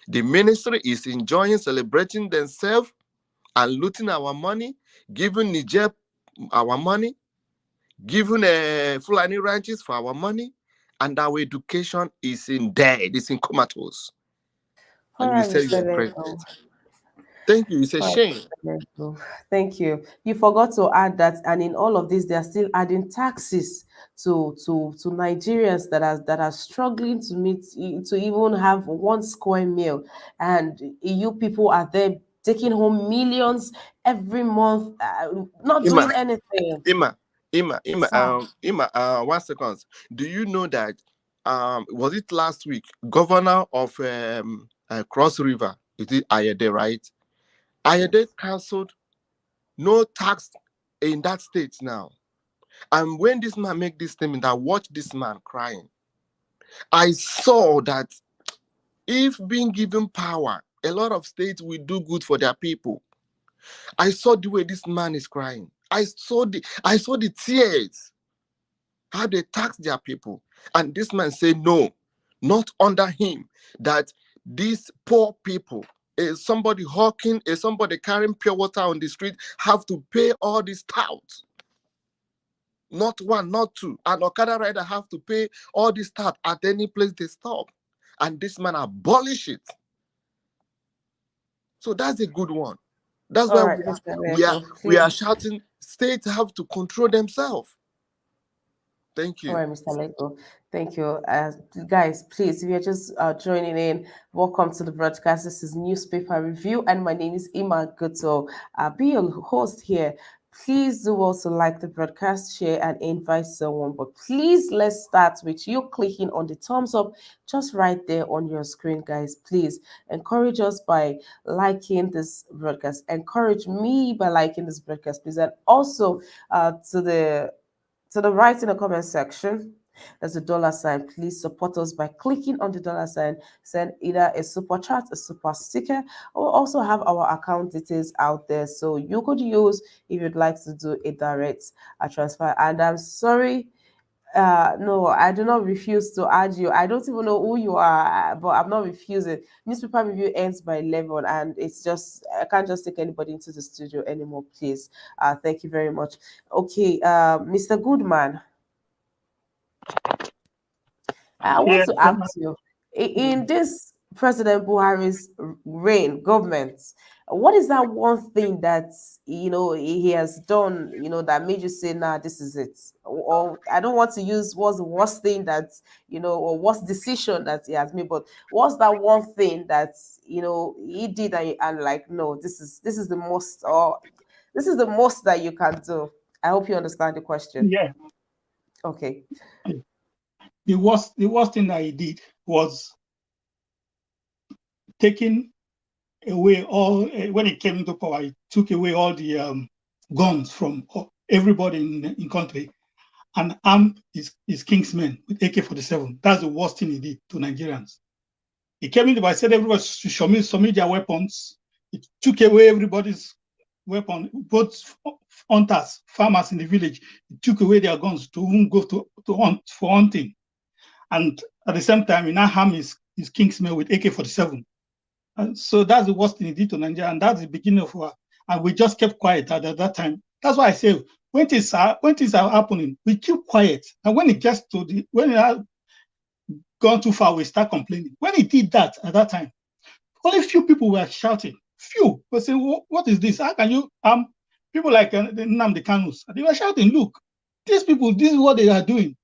The ministry is enjoying, celebrating themselves and looting our money, giving Niger our money, giving Fulani ranches for our money, and our education is in dead, it's in comatose. All And you right, say Mr. you're Lego. president. Thank you. It's a All right, shame. Mr. Lego. Thank you. You forgot to add that, and in all of this, they are still adding taxes to Nigerians that are struggling to meet to even have 1 square meal, and you people are there taking home millions every month, not Ima, doing anything. Ima, Ima, Ima, Sir, 1 second. Do you know that was it last week? Governor of Cross River, is it Ayede, right? Ayede yes. cancelled no tax in that state now. And when this man make this statement, I watched this man crying. I saw that if being given power, a lot of states will do good for their people. I saw the way this man is crying. I saw the tears, how they tax their people. And this man said, no, not under him, that these poor people, somebody hawking, somebody carrying pure water on the street, have to pay all this tout. Not one, not two. An Okada rider have to pay all this tout at any place they stop. And this man abolish it. So that's a good one. That's All why right, we are, Mr. we are, Lego, we are please. shouting, states have to control themselves. Thank All you. right, Mr. Lego. Thank you. Guys, please, if you're just joining in, welcome to the broadcast. This is Newspaper Review, and my name is Ima Guto. I'll be your host here. Please do also like the broadcast, share, and invite someone. But please, let's start with you clicking on the thumbs up just right there on your screen, guys. Please encourage us by liking this broadcast. Encourage me by liking this broadcast, please. And also to the right in the comment section, there's a dollar sign. Please support us by clicking on the dollar sign. Send either a super chat, a super sticker, or also have our account details out there so you could use if you'd like to do a direct transfer. And I'm sorry, no, I do not refuse to add you. I don't even know who you are, but I'm not refusing. Newspaper review ends by 11, and it's just I can't just take anybody into the studio anymore, please. Thank you very much. Okay, Mr. Goodman, I want Yeah, to ask you, in this President Buhari's reign, government, what is that one thing that he has done, that made you say, "Nah, this is it"? Or I don't want to use what's the worst thing that or worst decision that he has made, but what's that one thing that he did and like, no, this is the most, or this is the most that you can do. I hope you understand the question. yeah. Okay. The worst thing that he did was taking away all when he came into power. He took away all the guns from everybody in country and armed his kingsmen with AK-47. That's the worst thing he did to Nigerians. He came in, I said everybody should submit their weapons. It took away everybody's weapon, both hunters, farmers in the village. It took away their guns to whom go to hunt for hunting. And at the same time, he now harmed his kingsmen with AK-47. And so that's the worst thing he did to Nigeria, and that's the beginning of war. And we just kept quiet at that time. That's why I say when things are happening, we keep quiet. And when it gets to when it has gone too far, we start complaining. When he did that at that time, only few people were shouting. Few were saying, "What is this? How can you people like the Nnamdi Kanus?" They were shouting, "Look, these people, this is what they are doing.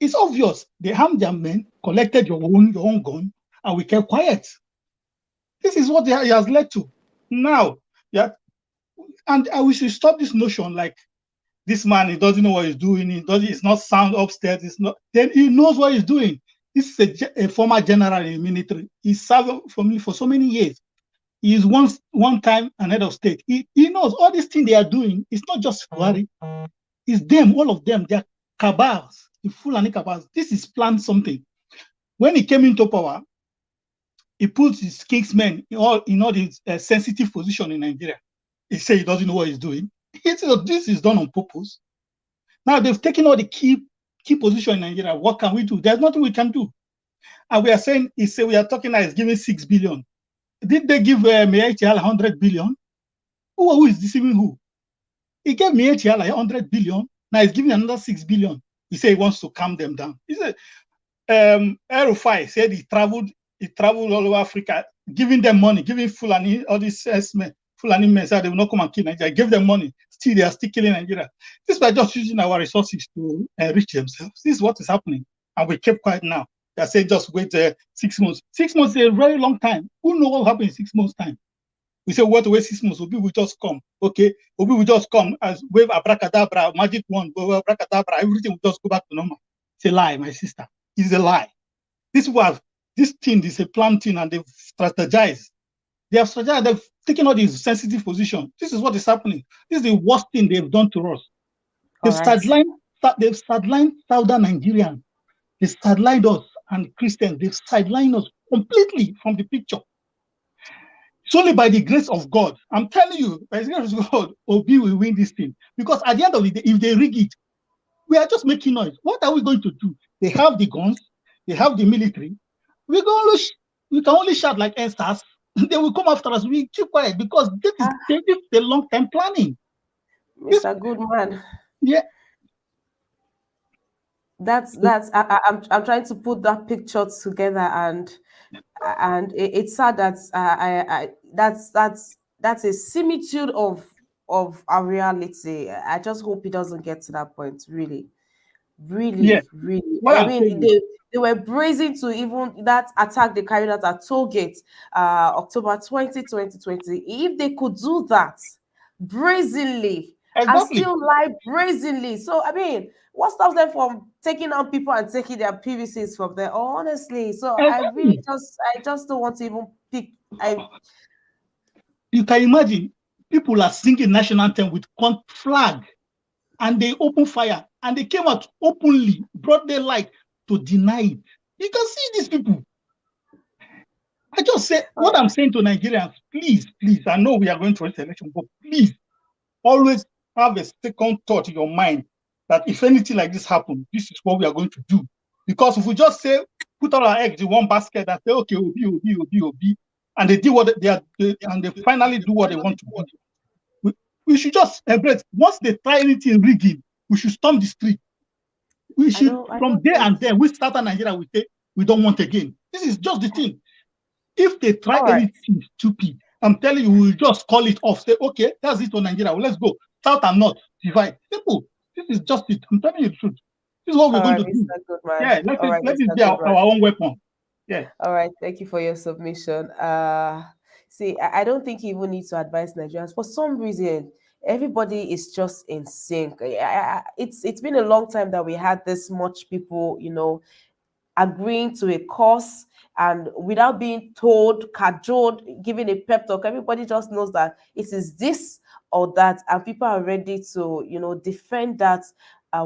It's obvious. They harmed their men, collected your own gun, and we kept quiet. This is what it has led to. Now, yeah, and we should stop this notion like this man, he doesn't know what he's doing. He's not sound upstairs. It's not. Then he knows what he's doing. This is a former general in the military. He served for me for so many years. He is one time an head of state. He knows all these things they are doing. It's not just Buhari. It's them, all of them. They're cabals, the Fulani cabals. This is planned something. When he came into power, he puts his kingsmen in all these sensitive position in Nigeria. He say he doesn't know what he's doing. This is done on purpose. Now they've taken all the key position in Nigeria. What can we do? There's nothing we can do. And we are saying, we are talking now, he's giving 6 billion. Did they give Meyachial 100 billion? Who is deceiving who? He gave Meyachial 100 billion. Now he's giving another 6 billion. He said he wants to calm them down. He said, Erufai said he traveled all over Africa, giving them money, giving Fulani, all these Fulani men said they will not come and kill Nigeria. Gave them money. Still, they are still killing Nigeria. This by just using our resources to enrich themselves. This is what is happening. And we keep quiet now. They are saying just wait 6 months. 6 months is a very long time. Who knows what will happen in 6 months' time? We say, what to wait 6 months? Obi will just come. Okay? Obi will just come as wave abracadabra, magic wand, abracadabra, everything will just go back to normal. It's a lie, my sister. It's a lie. This thing is a planned thing, and they've strategized. They've taken all these sensitive positions. This is what is happening. This is the worst thing they've done to us. They've sidelined Southern Nigerians. They sidelined us and Christians. They've sidelined us completely from the picture. It's only by the grace of God. I'm telling you, by the grace of God, Obi will win this thing. Because at the end of the day, if they rig it, we are just making noise. What are we going to do? They have the guns. They have the military. We can only shout like NSAS. They will come after us. We keep quiet because this is the long-term planning. Mr. Goodman. Yeah. I'm trying to put that picture together, and it's sad that that's a similitude of our reality. I just hope it doesn't get to that point. Really. Yeah. I mean, they were brazen to even that attack they carried out at Tollgate, October 20, 2020. If they could do that brazenly and still lie brazenly, so I mean, what stops them from taking on people and taking their PVCs from there? Honestly, so I just don't want to even pick. You can imagine people are singing national anthem with flag, and they open fire, and they came out openly, broad daylight, to deny it. You can see these people. I just say what I'm saying to Nigerians: please, I know we are going through this election, but please always have a second thought in your mind that if anything like this happens, this is what we are going to do. Because if we just say put all our eggs in one basket and say okay, Obi, and they do what and they finally do what they want to do, we should just embrace. Once they try anything rigging, we should storm the street. We should from there and then we start in Nigeria. We say we don't want again. This is just the thing. If they try anything stupid, I'm telling you, we'll just call it off. Say, okay, that's it for Nigeria. Well, let's go. South and North, divide. Simple. This is just it. I'm telling you the truth. This is what we're going to do. Yeah, let it be our own weapon. Yeah. All right. Thank you for your submission. See, I don't think you even need to advise Nigerians. For some reason, everybody is just in sync. It's been a long time that we had this much people, agreeing to a cause, and without being told, cajoled, giving a pep talk, everybody just knows that it is this or that, and people are ready to, defend that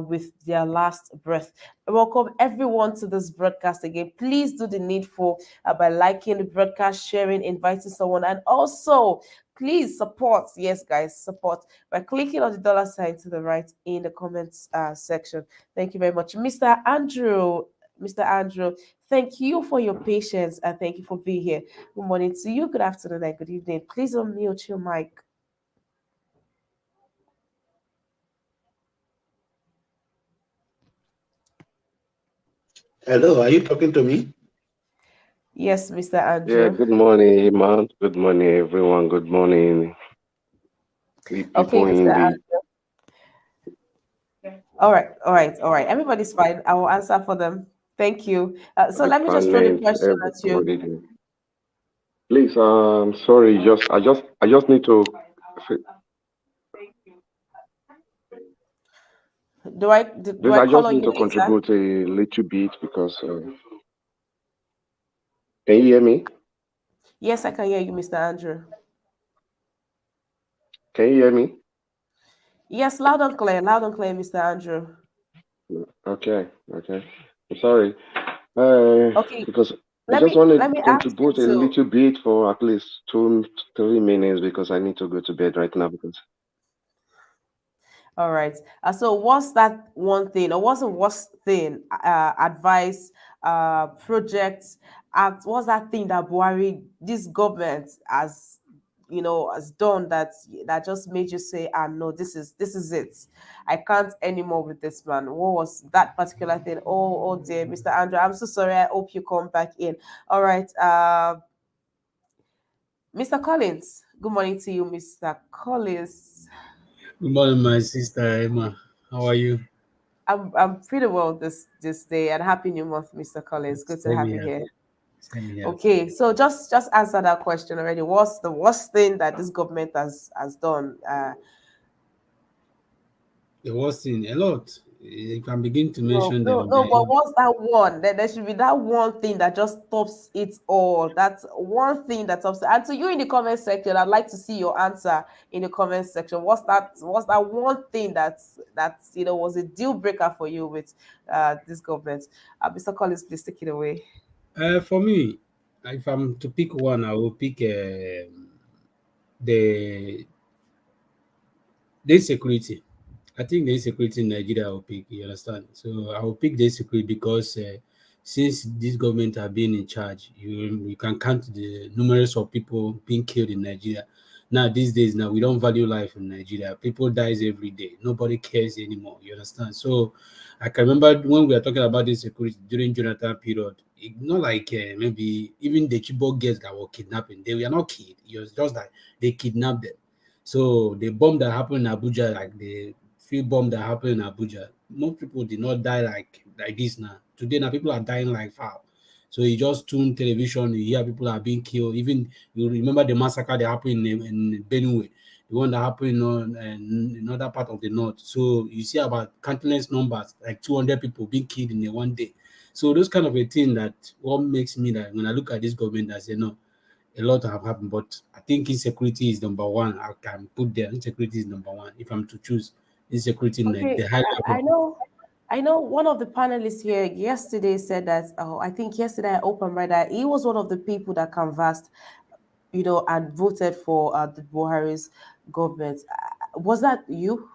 with their last breath. Welcome everyone to this broadcast again. Please do the needful by liking the broadcast, sharing, inviting someone, and also please support. Yes, guys, support by clicking on the dollar sign to the right in the comments section. Thank you very much, Mr. Andrew. Thank you for your patience and thank you for being here. Good morning to you. Good afternoon and good evening. Please unmute your mic. Hello, are you talking to me? Yes, Mr. Andrew. Yeah, good morning, Iman. Good morning, everyone. Good morning. Okay, Mr. Andrew. All right. Everybody's fine. I will answer for them. Thank you. So let me just throw the question at you. Please, sorry, I just need to. Do I just need to contribute a little bit because. Can you hear me? Yes, I can hear you, Mr. Andrew. Can you hear me? Yes, loud and clear, Mr. Andrew. Okay. I'm sorry. Okay. Because I just want let to me ask you contribute a to. little bit for at least 2, 3 minutes because I need to go to bed right now because All right. So what's that one thing, or what's the worst thing, advice, projects, act, what's that thing that Buhari, this government has, has done that just made you say, ah, no, this is it. I can't anymore with this man. What was that particular thing? Oh dear, Mr. Andrew, I'm so sorry. I hope you come back in. All right. Mr. Collins, good morning to you, Mr. Collins. Good morning, my sister Emma. How are you? I'm pretty well this day, and happy new month, Mr. Collins. Good to Same have you here. here. Same here. Okay, so just answer that question already. What's the worst thing that this government has done? The worst thing, a lot. You can begin to No, mention no, them. no. But what's that one? There should be that one thing that just tops it all. That's one thing that tops it. And to you in the comment section, I'd like to see your answer in the comment section. What's that? What's that one thing that's was a deal breaker for you with this government? Mr. Collins, please take it away. For me, if I'm to pick one, I will pick the the insecurity. I think the insecurity in Nigeria I will pick. You understand? So I will pick the insecurity because since this government have been in charge, you can count the numerous of people being killed in Nigeria. Now these days, now we don't value life in Nigeria. People dies every day. Nobody cares anymore. You understand? So I can remember when we are talking about this security during Jonathan period. Not like maybe even the Chibok girls that were kidnapping. They were not killed. It was just that they kidnapped them. So the bomb that happened in Abuja, like the few bomb that happened in Abuja, most people did not die like this now. Today now people are dying like foul. So you just tune television, you hear people are being killed. Even you remember the massacre that happened in Benue, the one that happened in another part of the north. So you see about countless numbers, like 200 people being killed in a one day. So those kind of a thing that what makes me that when I look at this government, I say no, a lot have happened, but I think insecurity is number one. I can put there insecurity is number one if I'm to choose insecurity in Okay, the high I level. know. I know one of the panelists here yesterday said that, oh, I think yesterday I opened right that he was one of the people that canvassed, and voted for the Buhari's government. Was that you?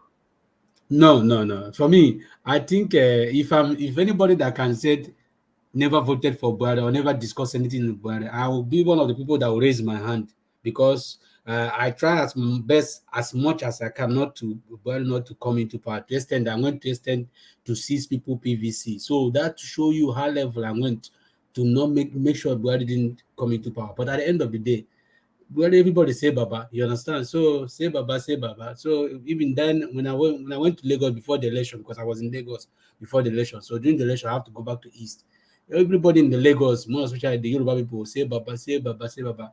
No, no, no. For me, I think if anybody that can say never voted for Buhari or never discussed anything with Buhari, I will be one of the people that will raise my hand because I try best as much as I can not to Buhari not to come into power. To extend, I went to extend to 6 people PVC. So that to show you how level I went to not make sure Buhari didn't come into power. But at the end of the day, well, everybody say Baba, you understand? So say Baba, say Baba. So even then, when I went to Lagos before the election, because I was in Lagos before the election. So during the election, I have to go back to East. Everybody in the Lagos, more especially the Yoruba people, say Baba, say Baba, say Baba.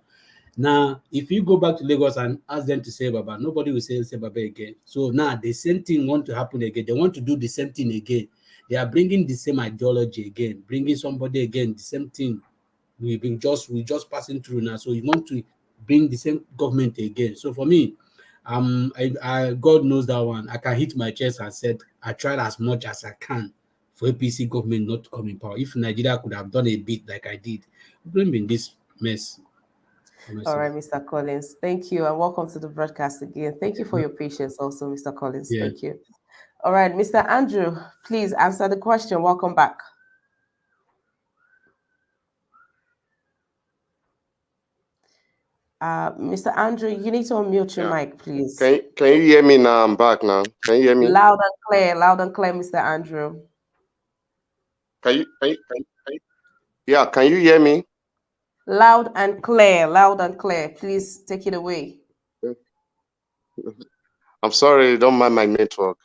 Now, if you go back to Lagos and ask them to say Baba, nobody will say Baba again. So now the same thing want to happen again. They want to do the same thing again. They are bringing the same ideology again, bringing somebody again, the same thing we just passing through now. So you want to bring the same government again. So for me, I God knows that one. I can hit my chest and said I tried as much as I can for APC government not to come in power. If Nigeria could have done a bit like I did, we wouldn't be in this mess. All Honestly. right, Mr. Collins. Thank you, and welcome to the broadcast again. Thank you for your patience, also, Mr. Collins. Yeah. Thank you. All right, Mr. Andrew, please answer the question. Welcome back. Mr. Andrew, you need to unmute your yeah. mic, please. Can you hear me now? I'm back now. Can you hear me? Loud and clear, Mr. Andrew. Yeah, can you hear me? Loud and clear. Please take it away. I'm sorry, don't mind my network.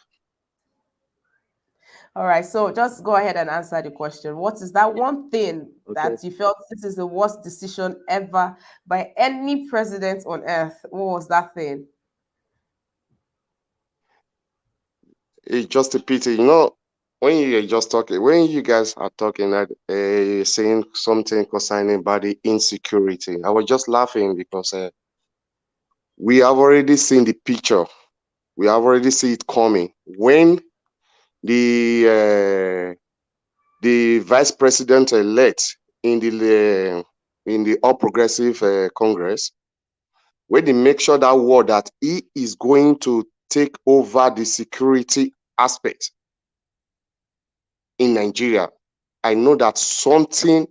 All right, so just go ahead and answer the question. What is that one thing Okay. that you felt this is the worst decision ever by any president on earth? What was that thing? It's just a pity, when you just talking, when you guys are talking that saying something concerning about the insecurity, I was just laughing because we have already seen the picture. We have already seen it coming. When the vice president elect in the All Progressive Congress, where they make sure that word that he is going to take over the security aspect in Nigeria, I know that something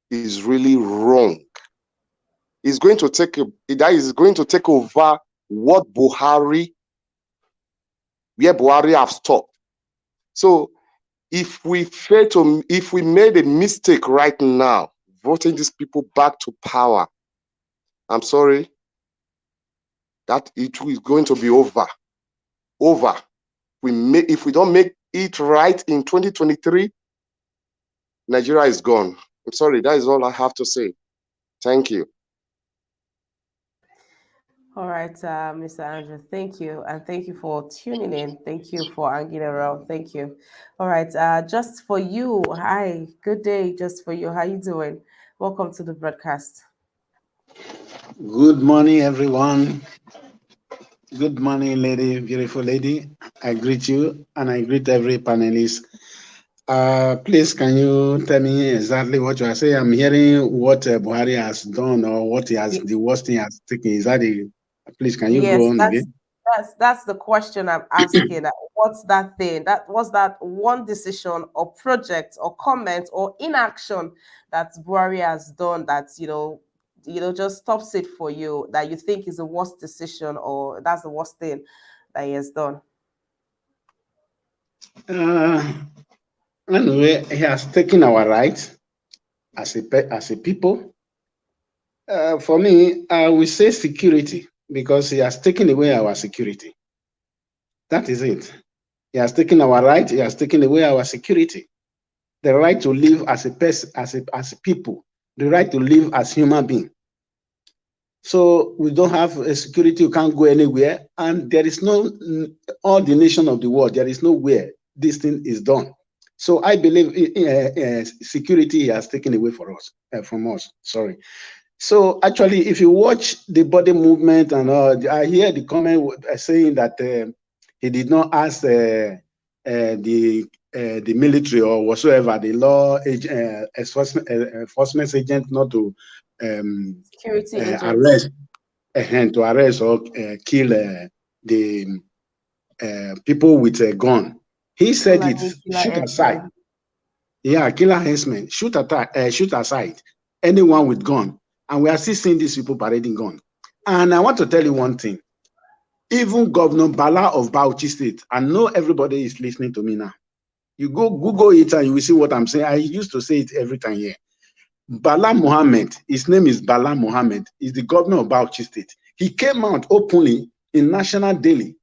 is really wrong. He's going to take over what Buhari, where Buhari have stopped. So if we made a mistake right now, voting these people back to power, I'm sorry, that it is going to be over. If we don't make it right in 2023, Nigeria is gone. I'm sorry, that is all I have to say. Thank you. All right, Mr. Andrew, thank you. And thank you for tuning in. Thank you for hanging around. Thank you. All right, just for you. Hi, good day, just for you. How you doing? Welcome to the broadcast. Good morning, everyone. Good morning, lady, beautiful lady. I greet you and I greet every panelist. Please, can you tell me exactly what you are saying? I'm hearing what Buhari has done or what he has, the worst thing he has taken. Is that the? Please, can you go Yes, on again? that's the question I'm asking. What's that thing? That was that one decision or project or comment or inaction that Buhari has done that just stops it for you, that you think is the worst decision or that's the worst thing that he has done. Anyway, he has taken our rights as a people. For me, I will say security because he has taken away our security. That is it. He has taken our right. He has taken away our security. The right to live as a person, as a people. The right to live as human being. So we don't have a security. You can't go anywhere, and there is no all the nation of the world. There is nowhere this thing is done. So I believe security has taken away from us. Sorry. So actually, if you watch the body movement and all, I hear the comment saying that he did not ask the military or whatsoever, the law enforcement agent not to Security agents. arrest to arrest or kill the people with a gun. He said it, Killer shoot aside. X-Men. Yeah, killer henchmen, shoot aside anyone with gun. And we are still seeing these people parading gun. And I want to tell you one thing. Even Governor Bala of Bauchi State, I know everybody is listening to me now. You go Google it and you will see what I'm saying. I used to say it every time here. Bala Mohammed, his name is Bala Mohammed, is the governor of Bauchi State. He came out openly in National Daily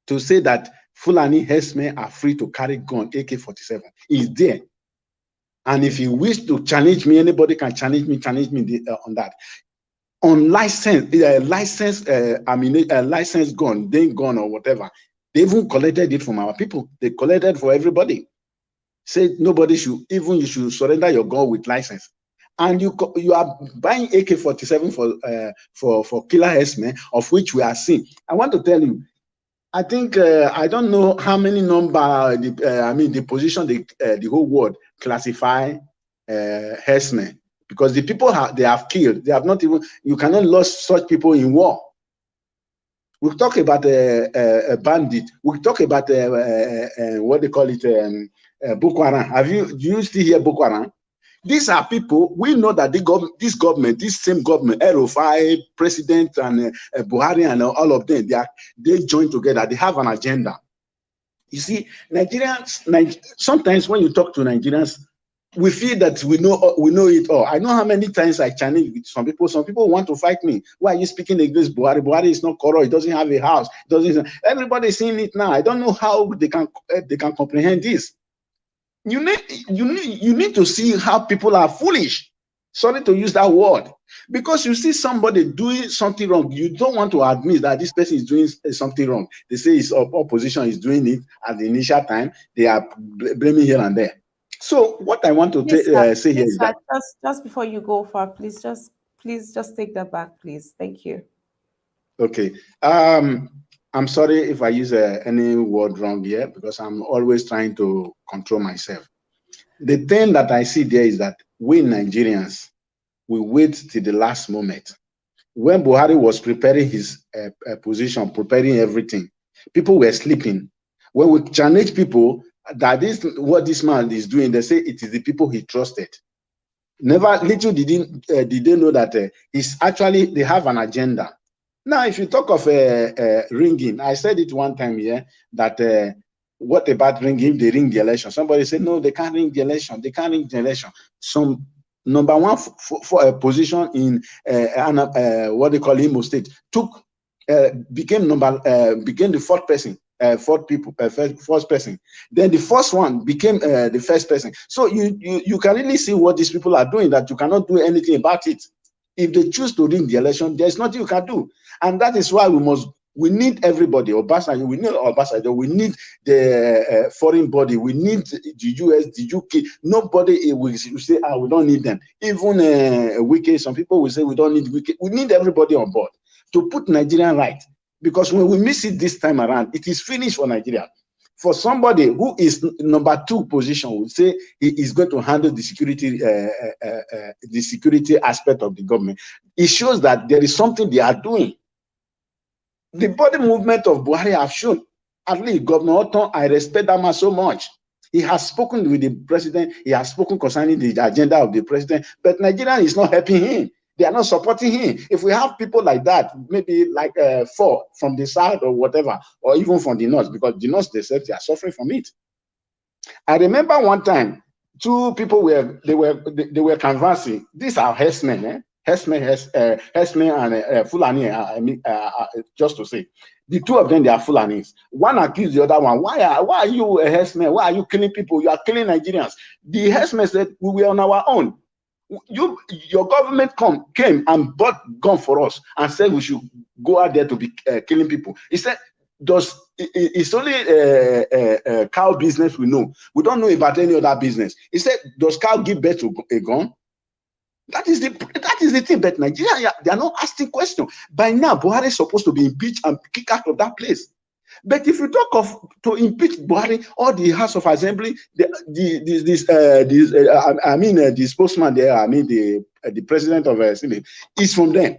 to say that Fulani herdsmen are free to carry gun, AK-47. He's there. And if you wish to challenge me, anybody can challenge me on that. Unlicensed, licensed gun, then gun or whatever. They even collected it from our people. They collected for everybody. Said nobody should, even you should surrender your gun with license. And you are buying AK-47 for killer herdsmen, of which we are seeing. I want to tell you, I think I don't know how many the position the whole world classify herdsmen, because the people they have killed, they have not even, you cannot lose such people in war. We talk about a bandit. We talk about what they call it, Boko Haram. Do you still hear Boko Haram? These are people, we know that this same government, Erufai, President and Buhari and all of them, they join together. They have an agenda. You see, Nigerians, sometimes when you talk to Nigerians, we feel that we know it all. I know how many times I challenge with some people. Some people want to fight me. Why are you speaking against Buhari? Buhari is not corrupt. He doesn't have a house. Everybody is seeing it now. I don't know how they can comprehend this. You need to see how people are foolish. Sorry to use that word, because you see somebody doing something wrong, you don't want to admit that this person is doing something wrong. They say his opposition is doing it at the initial time. They are blaming here and there. So what I want to say here is that just before you go far, please just take that back, please. Thank you. Okay. I'm sorry if I use any word wrong here, because I'm always trying to control myself. The thing that I see there is that we Nigerians, we wait till the last moment. When Buhari was preparing his position, preparing everything, people were sleeping. When we challenge people that this what this man is doing, they say it is the people he trusted. Never little did they know that it's actually they have an agenda. Now, if you talk of ringing, I said it one time here that what about ringing? They ring the election. Somebody said no, they can't ring the election. They can't ring the election. Some number one for a position in what they call Imo State took became the fourth person. First person. Then the first one became the first person. So you can really see what these people are doing, that you cannot do anything about it. If they choose to ring the election, there's nothing you can do. And that is why we need everybody. Obasanjo, we need Obasanjo, we need the foreign body, we need the US, the UK. Nobody will say, we don't need them. Even WIKE, some people will say we don't need WIKE. We need everybody on board to put Nigeria right. Because when we miss it this time around, it is finished for Nigeria. For somebody who is number 2 position, would say he is going to handle the security aspect of the government. It shows that there is something they are doing. The body movement of Buhari have shown, at least Governor Otton, I respect that man so much. He has spoken with the president. He has spoken concerning the agenda of the president, but Nigeria is not helping him. They are not supporting him. If we have people like that, maybe like 4 from the south or whatever, or even from the north, because the north themselves, they are suffering from it. I remember one time, 2 people were conversing. These are herdsmen, herdsmen and Fulani. I mean, just to say, the 2 of them, they are Fulanis. One accused the other one. Why are you a herdsman? Why are you killing people? You are killing Nigerians. The herdsman said, we were on our own. Your government came and bought gun for us and said we should go out there to be killing people. He said, it's only cow business we know. We don't know about any other business. He said, does cow give birth to a gun? That is the thing. But Nigeria, they are not asking questions. By now, Buhari is supposed to be impeached and kicked out of that place. But if you talk of to impeach Buhari or the House of Assembly, the spokesman there, the president of Senate is from them.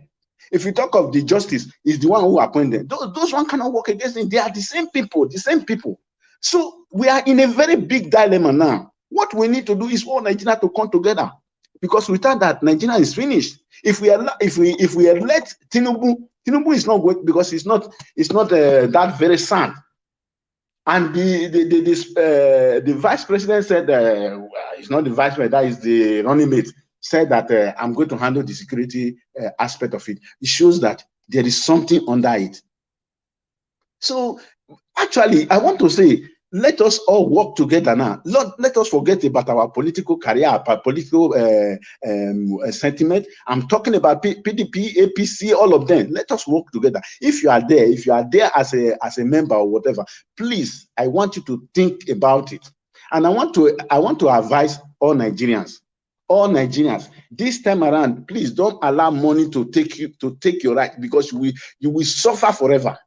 If you talk of the justice, is the one who appointed them. Those one cannot work against them. They are the same people, So we are in a very big dilemma now. What we need to do is all Nigeria to come together, because without that, Nigeria is finished. If we elect Tinubu is not good, because it's not that very sound. And the vice president said, it's not the vice president, that is the running mate, said that I'm going to handle the security aspect of it. It shows that there is something under it. So actually, I want to say, let us all work together now. Let us forget about our political career, our political sentiment. I'm talking about PDP, APC, all of them. Let us work together. If you are there as a member or whatever, please, I want you to think about it. And I want to advise all Nigerians. This time around, please don't allow money to take your right, because you will suffer forever.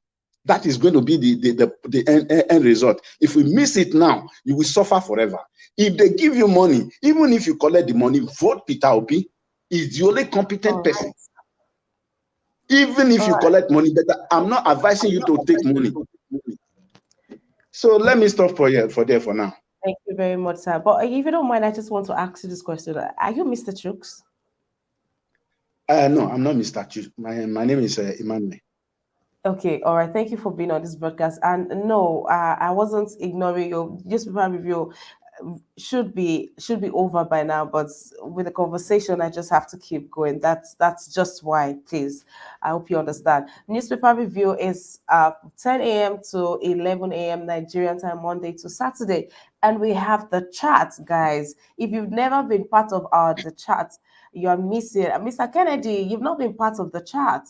That is going to be the end result. If we miss it now, you will suffer forever. If they give you money, even if you collect the money, vote Peter Obi. Is the only competent person. Even if you collect money, but I'm not advising you to take money. So let me stop for now. Thank you very much, sir. But if you don't mind, I just want to ask you this question. Are you Mr. Chooks? No, I'm not Mr. Chooks. My name is Emmanuel. Okay, all right. Thank you for being on this broadcast. And no, I wasn't ignoring your newspaper review. Should be over by now, but with the conversation, I just have to keep going. That's just why. Please, I hope you understand. Newspaper review is 10 a.m. to 11 a.m. Nigerian time, Monday to Saturday, and we have the chat, guys. If you've never been part of the chat, you're missing. Mr. Kennedy, you've not been part of the chat.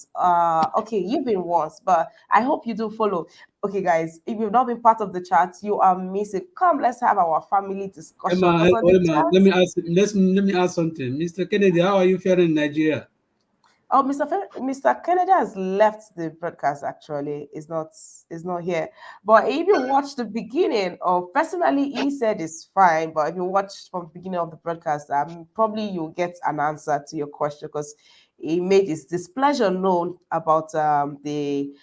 Okay, you've been once, but I hope you do follow. Okay, guys, if you've not been part of the chat, you are missing. Come, let's have our family discussion. Emma, let me ask something. Mr. Kennedy, how are you faring in Nigeria? Oh, Mr. Kennedy has left the broadcast. Actually, is not here. But if you watch the beginning of personally, he said it's fine. But if you watch from the beginning of the broadcast, probably you'll get an answer to your question because he made his displeasure known about the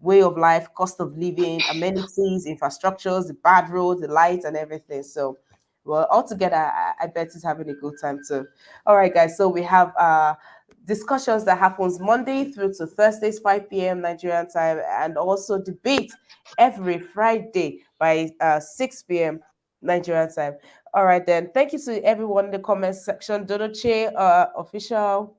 way of life, cost of living, amenities, infrastructures, the bad roads, the lights, and everything. So, well, altogether, I bet he's having a good time too. All right, guys. So we have discussions that happens Monday through to Thursdays, 5 p.m. Nigerian time, and also debate every Friday by 6 p.m. Nigerian time. All right, then. Thank you to everyone in the comment section. Dodoche, official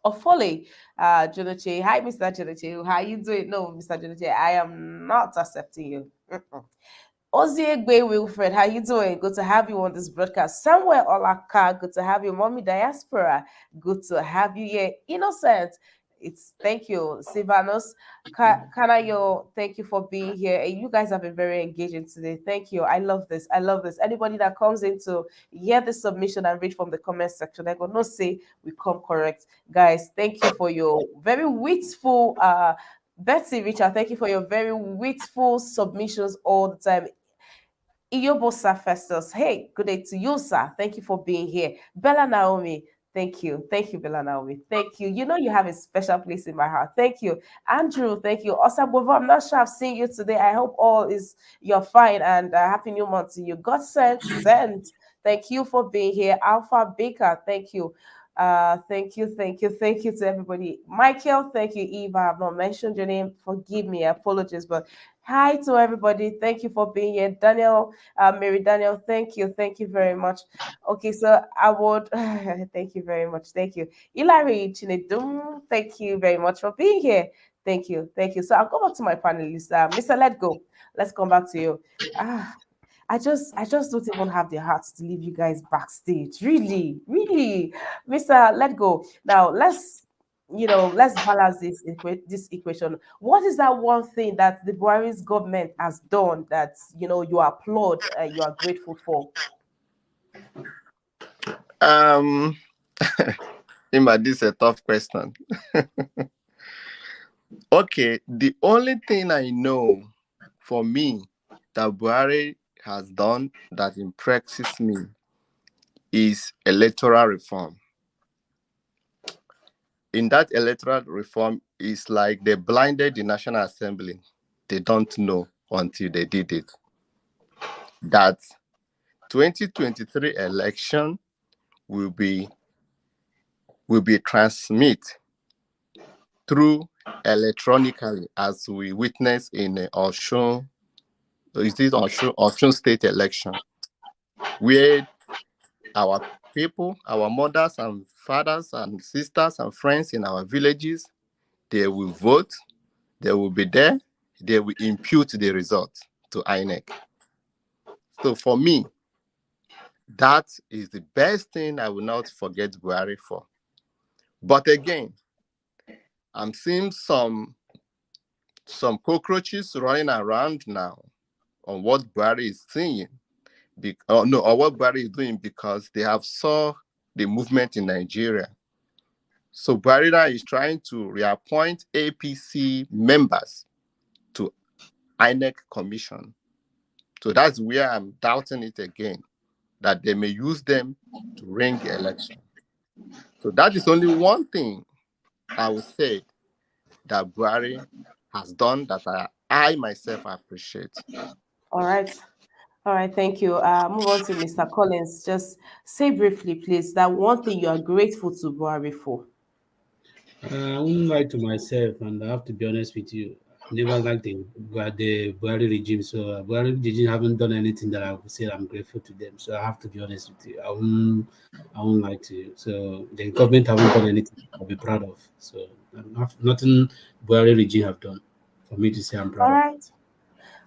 Ofole, Jonoche. Hi, Mr. Jonoche. How you doing? No, Mr. Jonoche, I am not accepting you. Mm-mm. Oziegbe Wilfred, how you doing? Good to have you on this broadcast. Samuel Olaka, good to have you. Mommy Diaspora, good to have you here. Innocent, it's thank you. Silvanos, Kanayo, thank you for being here. You guys have been very engaging today. Thank you. I love this. I love this. Anybody that comes in to hear the submission and read from the comment section, I go no say we come correct. Guys, thank you for your very witful Betsy Richard, thank you for your very witful submissions all the time. Iyobosa Festus, hey, good day to you, sir. Thank you for being here. Bella Naomi, thank you. Thank you, Bella Naomi. Thank you. You know you have a special place in my heart. Thank you. Andrew, thank you. Osabova, I'm not sure I've seen you today. I hope all is you're fine and happy new month to you. God sent. Thank you for being here. Alpha Baker, thank you. Thank you to everybody. Michael, thank you. Eva, I've not mentioned your name. Forgive me, apologies, but hi to everybody. Thank you for being here. Daniel, Mary Daniel, thank you very much. Okay, so I would thank you very much. Thank you. Hilary Chinedum, thank you very much for being here. Thank you. So I'll go back to my panelists. Mr. Let Go. Let's come back to you. I just don't even have the heart to leave you guys backstage. Really, Mr. Let Go. Now let's balance this equation. What is that one thing that the Buhari's government has done that you applaud, you are grateful for? Ima, this is a tough question. Okay, the only thing I know for me that Buhari has done that impresses me is electoral reform. In that electoral reform, it's like they blinded the National Assembly. They don't know until they did it. That 2023 election will be transmit through electronically, as we witness in Osun State election, where our people, our mothers and fathers and sisters and friends in our villages, they will vote, they will be there, they will impute the result to INEC. So for me, that is the best thing I will not forget Buhari for. But again, I'm seeing some cockroaches running around now on what Buhari is saying, or what Buhari is doing, because they have saw the movement in Nigeria. So Buhari is trying to reappoint APC members to INEC commission. So that's where I'm doubting it again, that they may use them to ring the election. So that is only one thing I would say that Buhari has done that I myself appreciate. All right, thank you. Move on to Mr. Collins. Just say briefly, please, that one thing you are grateful to Buhari for. I wouldn't lie to myself, and I have to be honest with you. I never liked the Buhari regime, so Buhari regime haven't done anything that I would say I'm grateful to them. So I have to be honest with you. I won't lie to you. So the government haven't done anything I'll be proud of. So nothing Buhari regime have done for me to say I'm All proud of. right.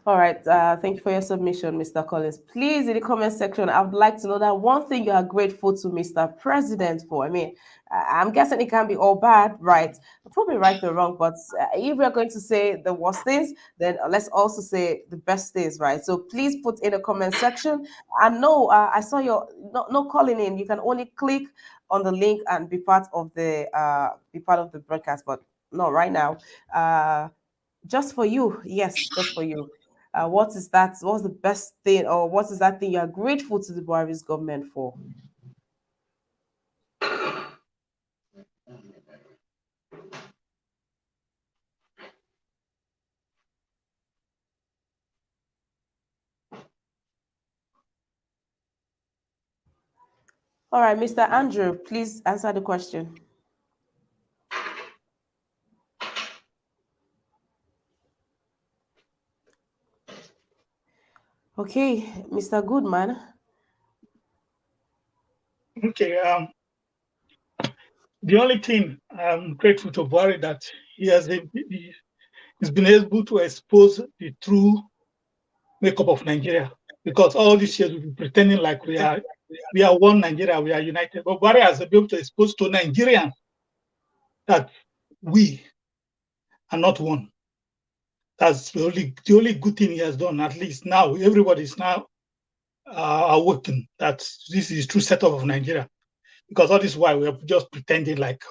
All right. Thank you for your submission, Mr. Collins. Please, in the comment section, I would like to know that one thing you are grateful to Mr. President for. I mean, I'm guessing it can be all bad, right? Probably right or wrong, but if we're going to say the worst things, then let's also say the best things, right? So please put in the comment section. And no, I saw your no calling in. You can only click on the link and be part of the broadcast, but no, right now. Just for you, yes, just for you. What is that? What's the best thing, or what is that thing you are grateful to the Buhari's government for? All right, Mr. Andrew, please answer the question. Okay, Mr. Goodman. Okay. The only thing I'm grateful to Buhari that he's been able to expose the true makeup of Nigeria, because all these years we've been pretending like we are one Nigeria, we are united. But Buhari has been able to expose to Nigerians that we are not one. That's the only good thing he has done. At least now everybody is now awakened that this is true setup of Nigeria. Because all this while we are just pretending like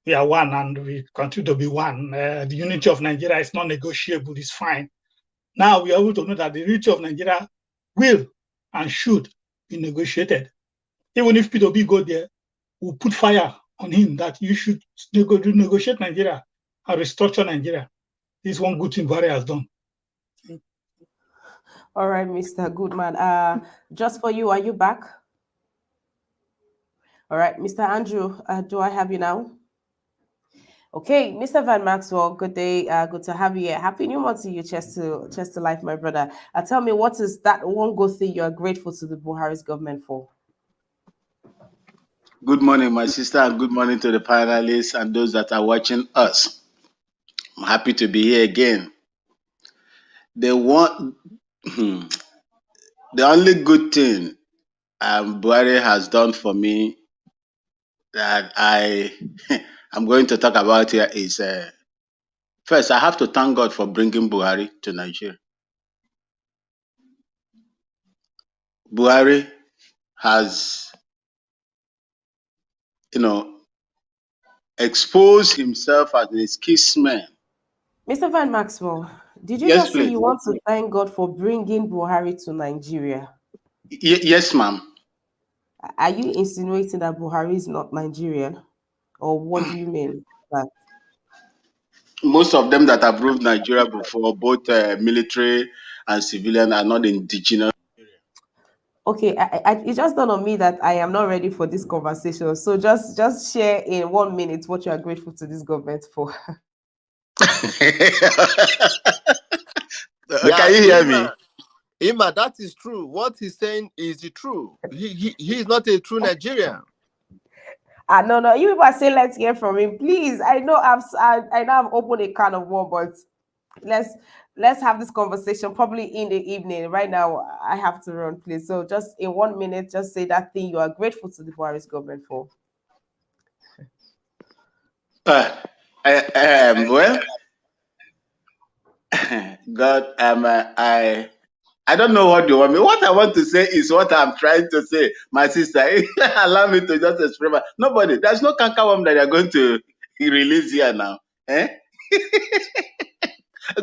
we are one and we continue to be one. The unity of Nigeria is not negotiable. It's fine. Now we are able to know that the unity of Nigeria will and should be negotiated. Even if P2B go there, we'll put fire on him that you should negotiate Nigeria and restructure Nigeria. This is one good thing Buhari has done. All right, Mr. Goodman. Just for you, are you back? All right, Mr. Andrew, do I have you now? Okay, Mr. Van Maxwell, good day. Good to have you here. Happy New Month to you, chest to life, my brother. Tell me, what is that one good thing you are grateful to the Buhari's government for? Good morning, my sister, and good morning to the panelists and those that are watching us. I'm happy to be here again. The only good thing Buhari has done for me that I'm going to talk about here is first, I have to thank God for bringing Buhari to Nigeria. Buhari has, exposed himself as a skillsman. Mr. Van Maxwell, did you Yes, just say please. you want to thank God for bringing Buhari to Nigeria? Yes, ma'am. Are you insinuating that Buhari is not Nigerian? Or what do you mean? That? Most of them that have ruled Nigeria before, both military and civilian, are not indigenous. Okay, it just dawned on me that I am not ready for this conversation. So just share in 1 minute what you are grateful to this government for. Can you hear me? Ima, that is true. What he's saying is the true. He's not a true Nigerian. No, you people are saying let's hear from him, please. I know I've opened a can of worms, but let's have this conversation probably in the evening. Right now, I have to run, please. So just in 1 minute, just say that thing you are grateful to the Buhari's government for. Well, God, I don't know what you want me. What I want to say is what I'm trying to say, my sister. Allow me to just explain. Nobody, there's no cankerworm that they're going to release here now.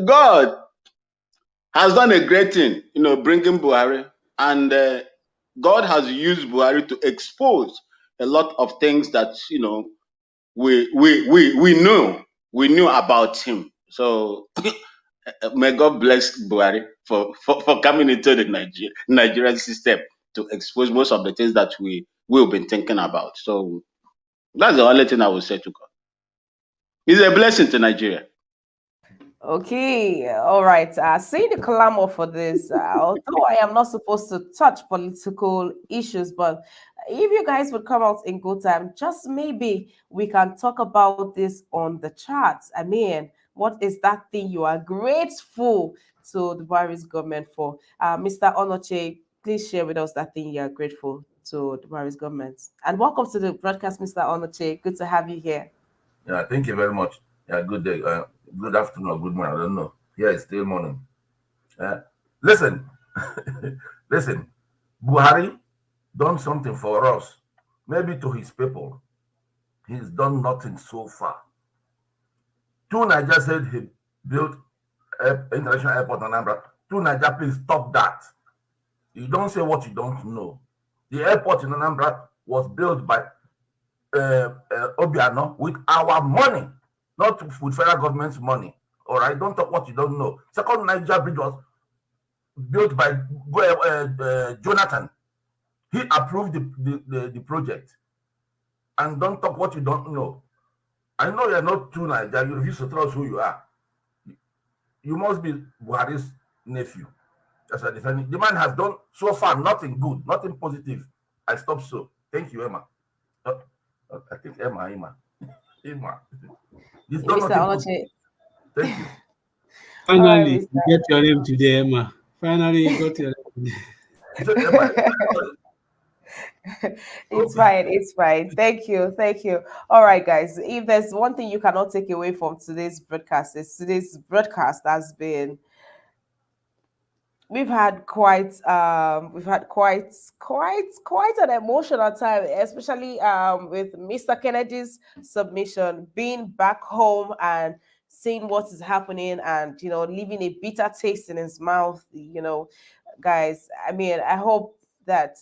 God has done a great thing, bringing Buhari, and God has used Buhari to expose a lot of things that we knew about him. So may God bless Buhari for coming into the Nigerian system to expose most of the things that we've been thinking about. So that's the only thing I will say to God. It's a blessing to Nigeria. Okay, all right. Seeing the clamor for this, although I am not supposed to touch political issues, but if you guys would come out in good time, just maybe we can talk about this on the charts. I mean, What is that thing you are grateful to the Buhari's government for? Mr. Onoche, please share with us that thing you are grateful to the Buhari's government. And welcome to the broadcast, Mr. Onoche. Good to have you here. Yeah, thank you very much. Yeah, good day. Good afternoon or good morning. I don't know. Here it's still morning. Listen, listen. Buhari done something for us. Maybe to his people. He's done nothing so far. Two Niger said he built international airport in Anambra. Two Niger, please stop that. You don't say what you don't know. The airport in Anambra was built by Obiano with our money, not with federal government's money. All right, don't talk what you don't know. Second Niger bridge was built by Jonathan. He approved the project. And don't talk what you don't know. I know you're not true Niger. You refuse to tell us who you are. You must be Buhari's nephew. That's a defending. The man has done so far nothing good, nothing positive. I stop so. Thank you, Emma. I think Emma. He's done Mr. nothing positive. Onoche. Thank you. All right, Finally, Mr. you get your name today, Emma. Finally, you got your name. You said Emma. It's fine. It's fine. Thank you. Thank you. All right, guys. If there's one thing you cannot take away from today's broadcast, is today's broadcast has been, we've had quite an emotional time, especially with Mr. Kennedy's submission, being back home and seeing what is happening, and leaving a bitter taste in his mouth. Guys, I mean, I hope that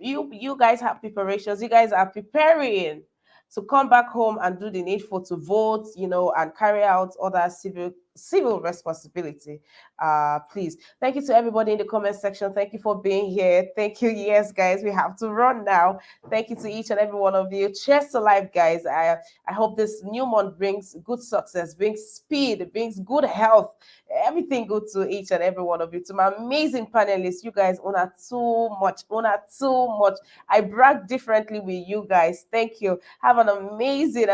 you guys have preparations. You guys are preparing to come back home and do the needful, to vote, and carry out other civil responsibility. Please, thank you to everybody in the comment section. Thank you for being here. Thank you. Yes, guys, we have to run now. Thank you to each and every one of you. Cheers to life, guys. I hope this new month brings good success, brings speed, brings good health, everything good to each and every one of you. To my amazing panelists, you guys honor too much. I brag differently with you guys. Thank you. Have an amazing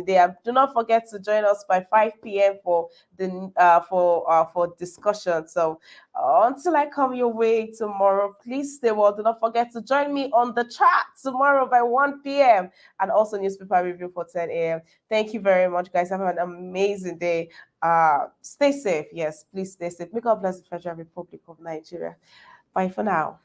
day. And do not forget to join us by 5 p.m. for the for discussion. So until I come your way tomorrow, please stay well. Do not forget to join me on the chat tomorrow by 1 p.m. and also newspaper review for 10 a.m. Thank you very much, guys. Have an amazing day. Stay safe. Yes, please stay safe. May God bless the Federal Republic of Nigeria. Bye for now.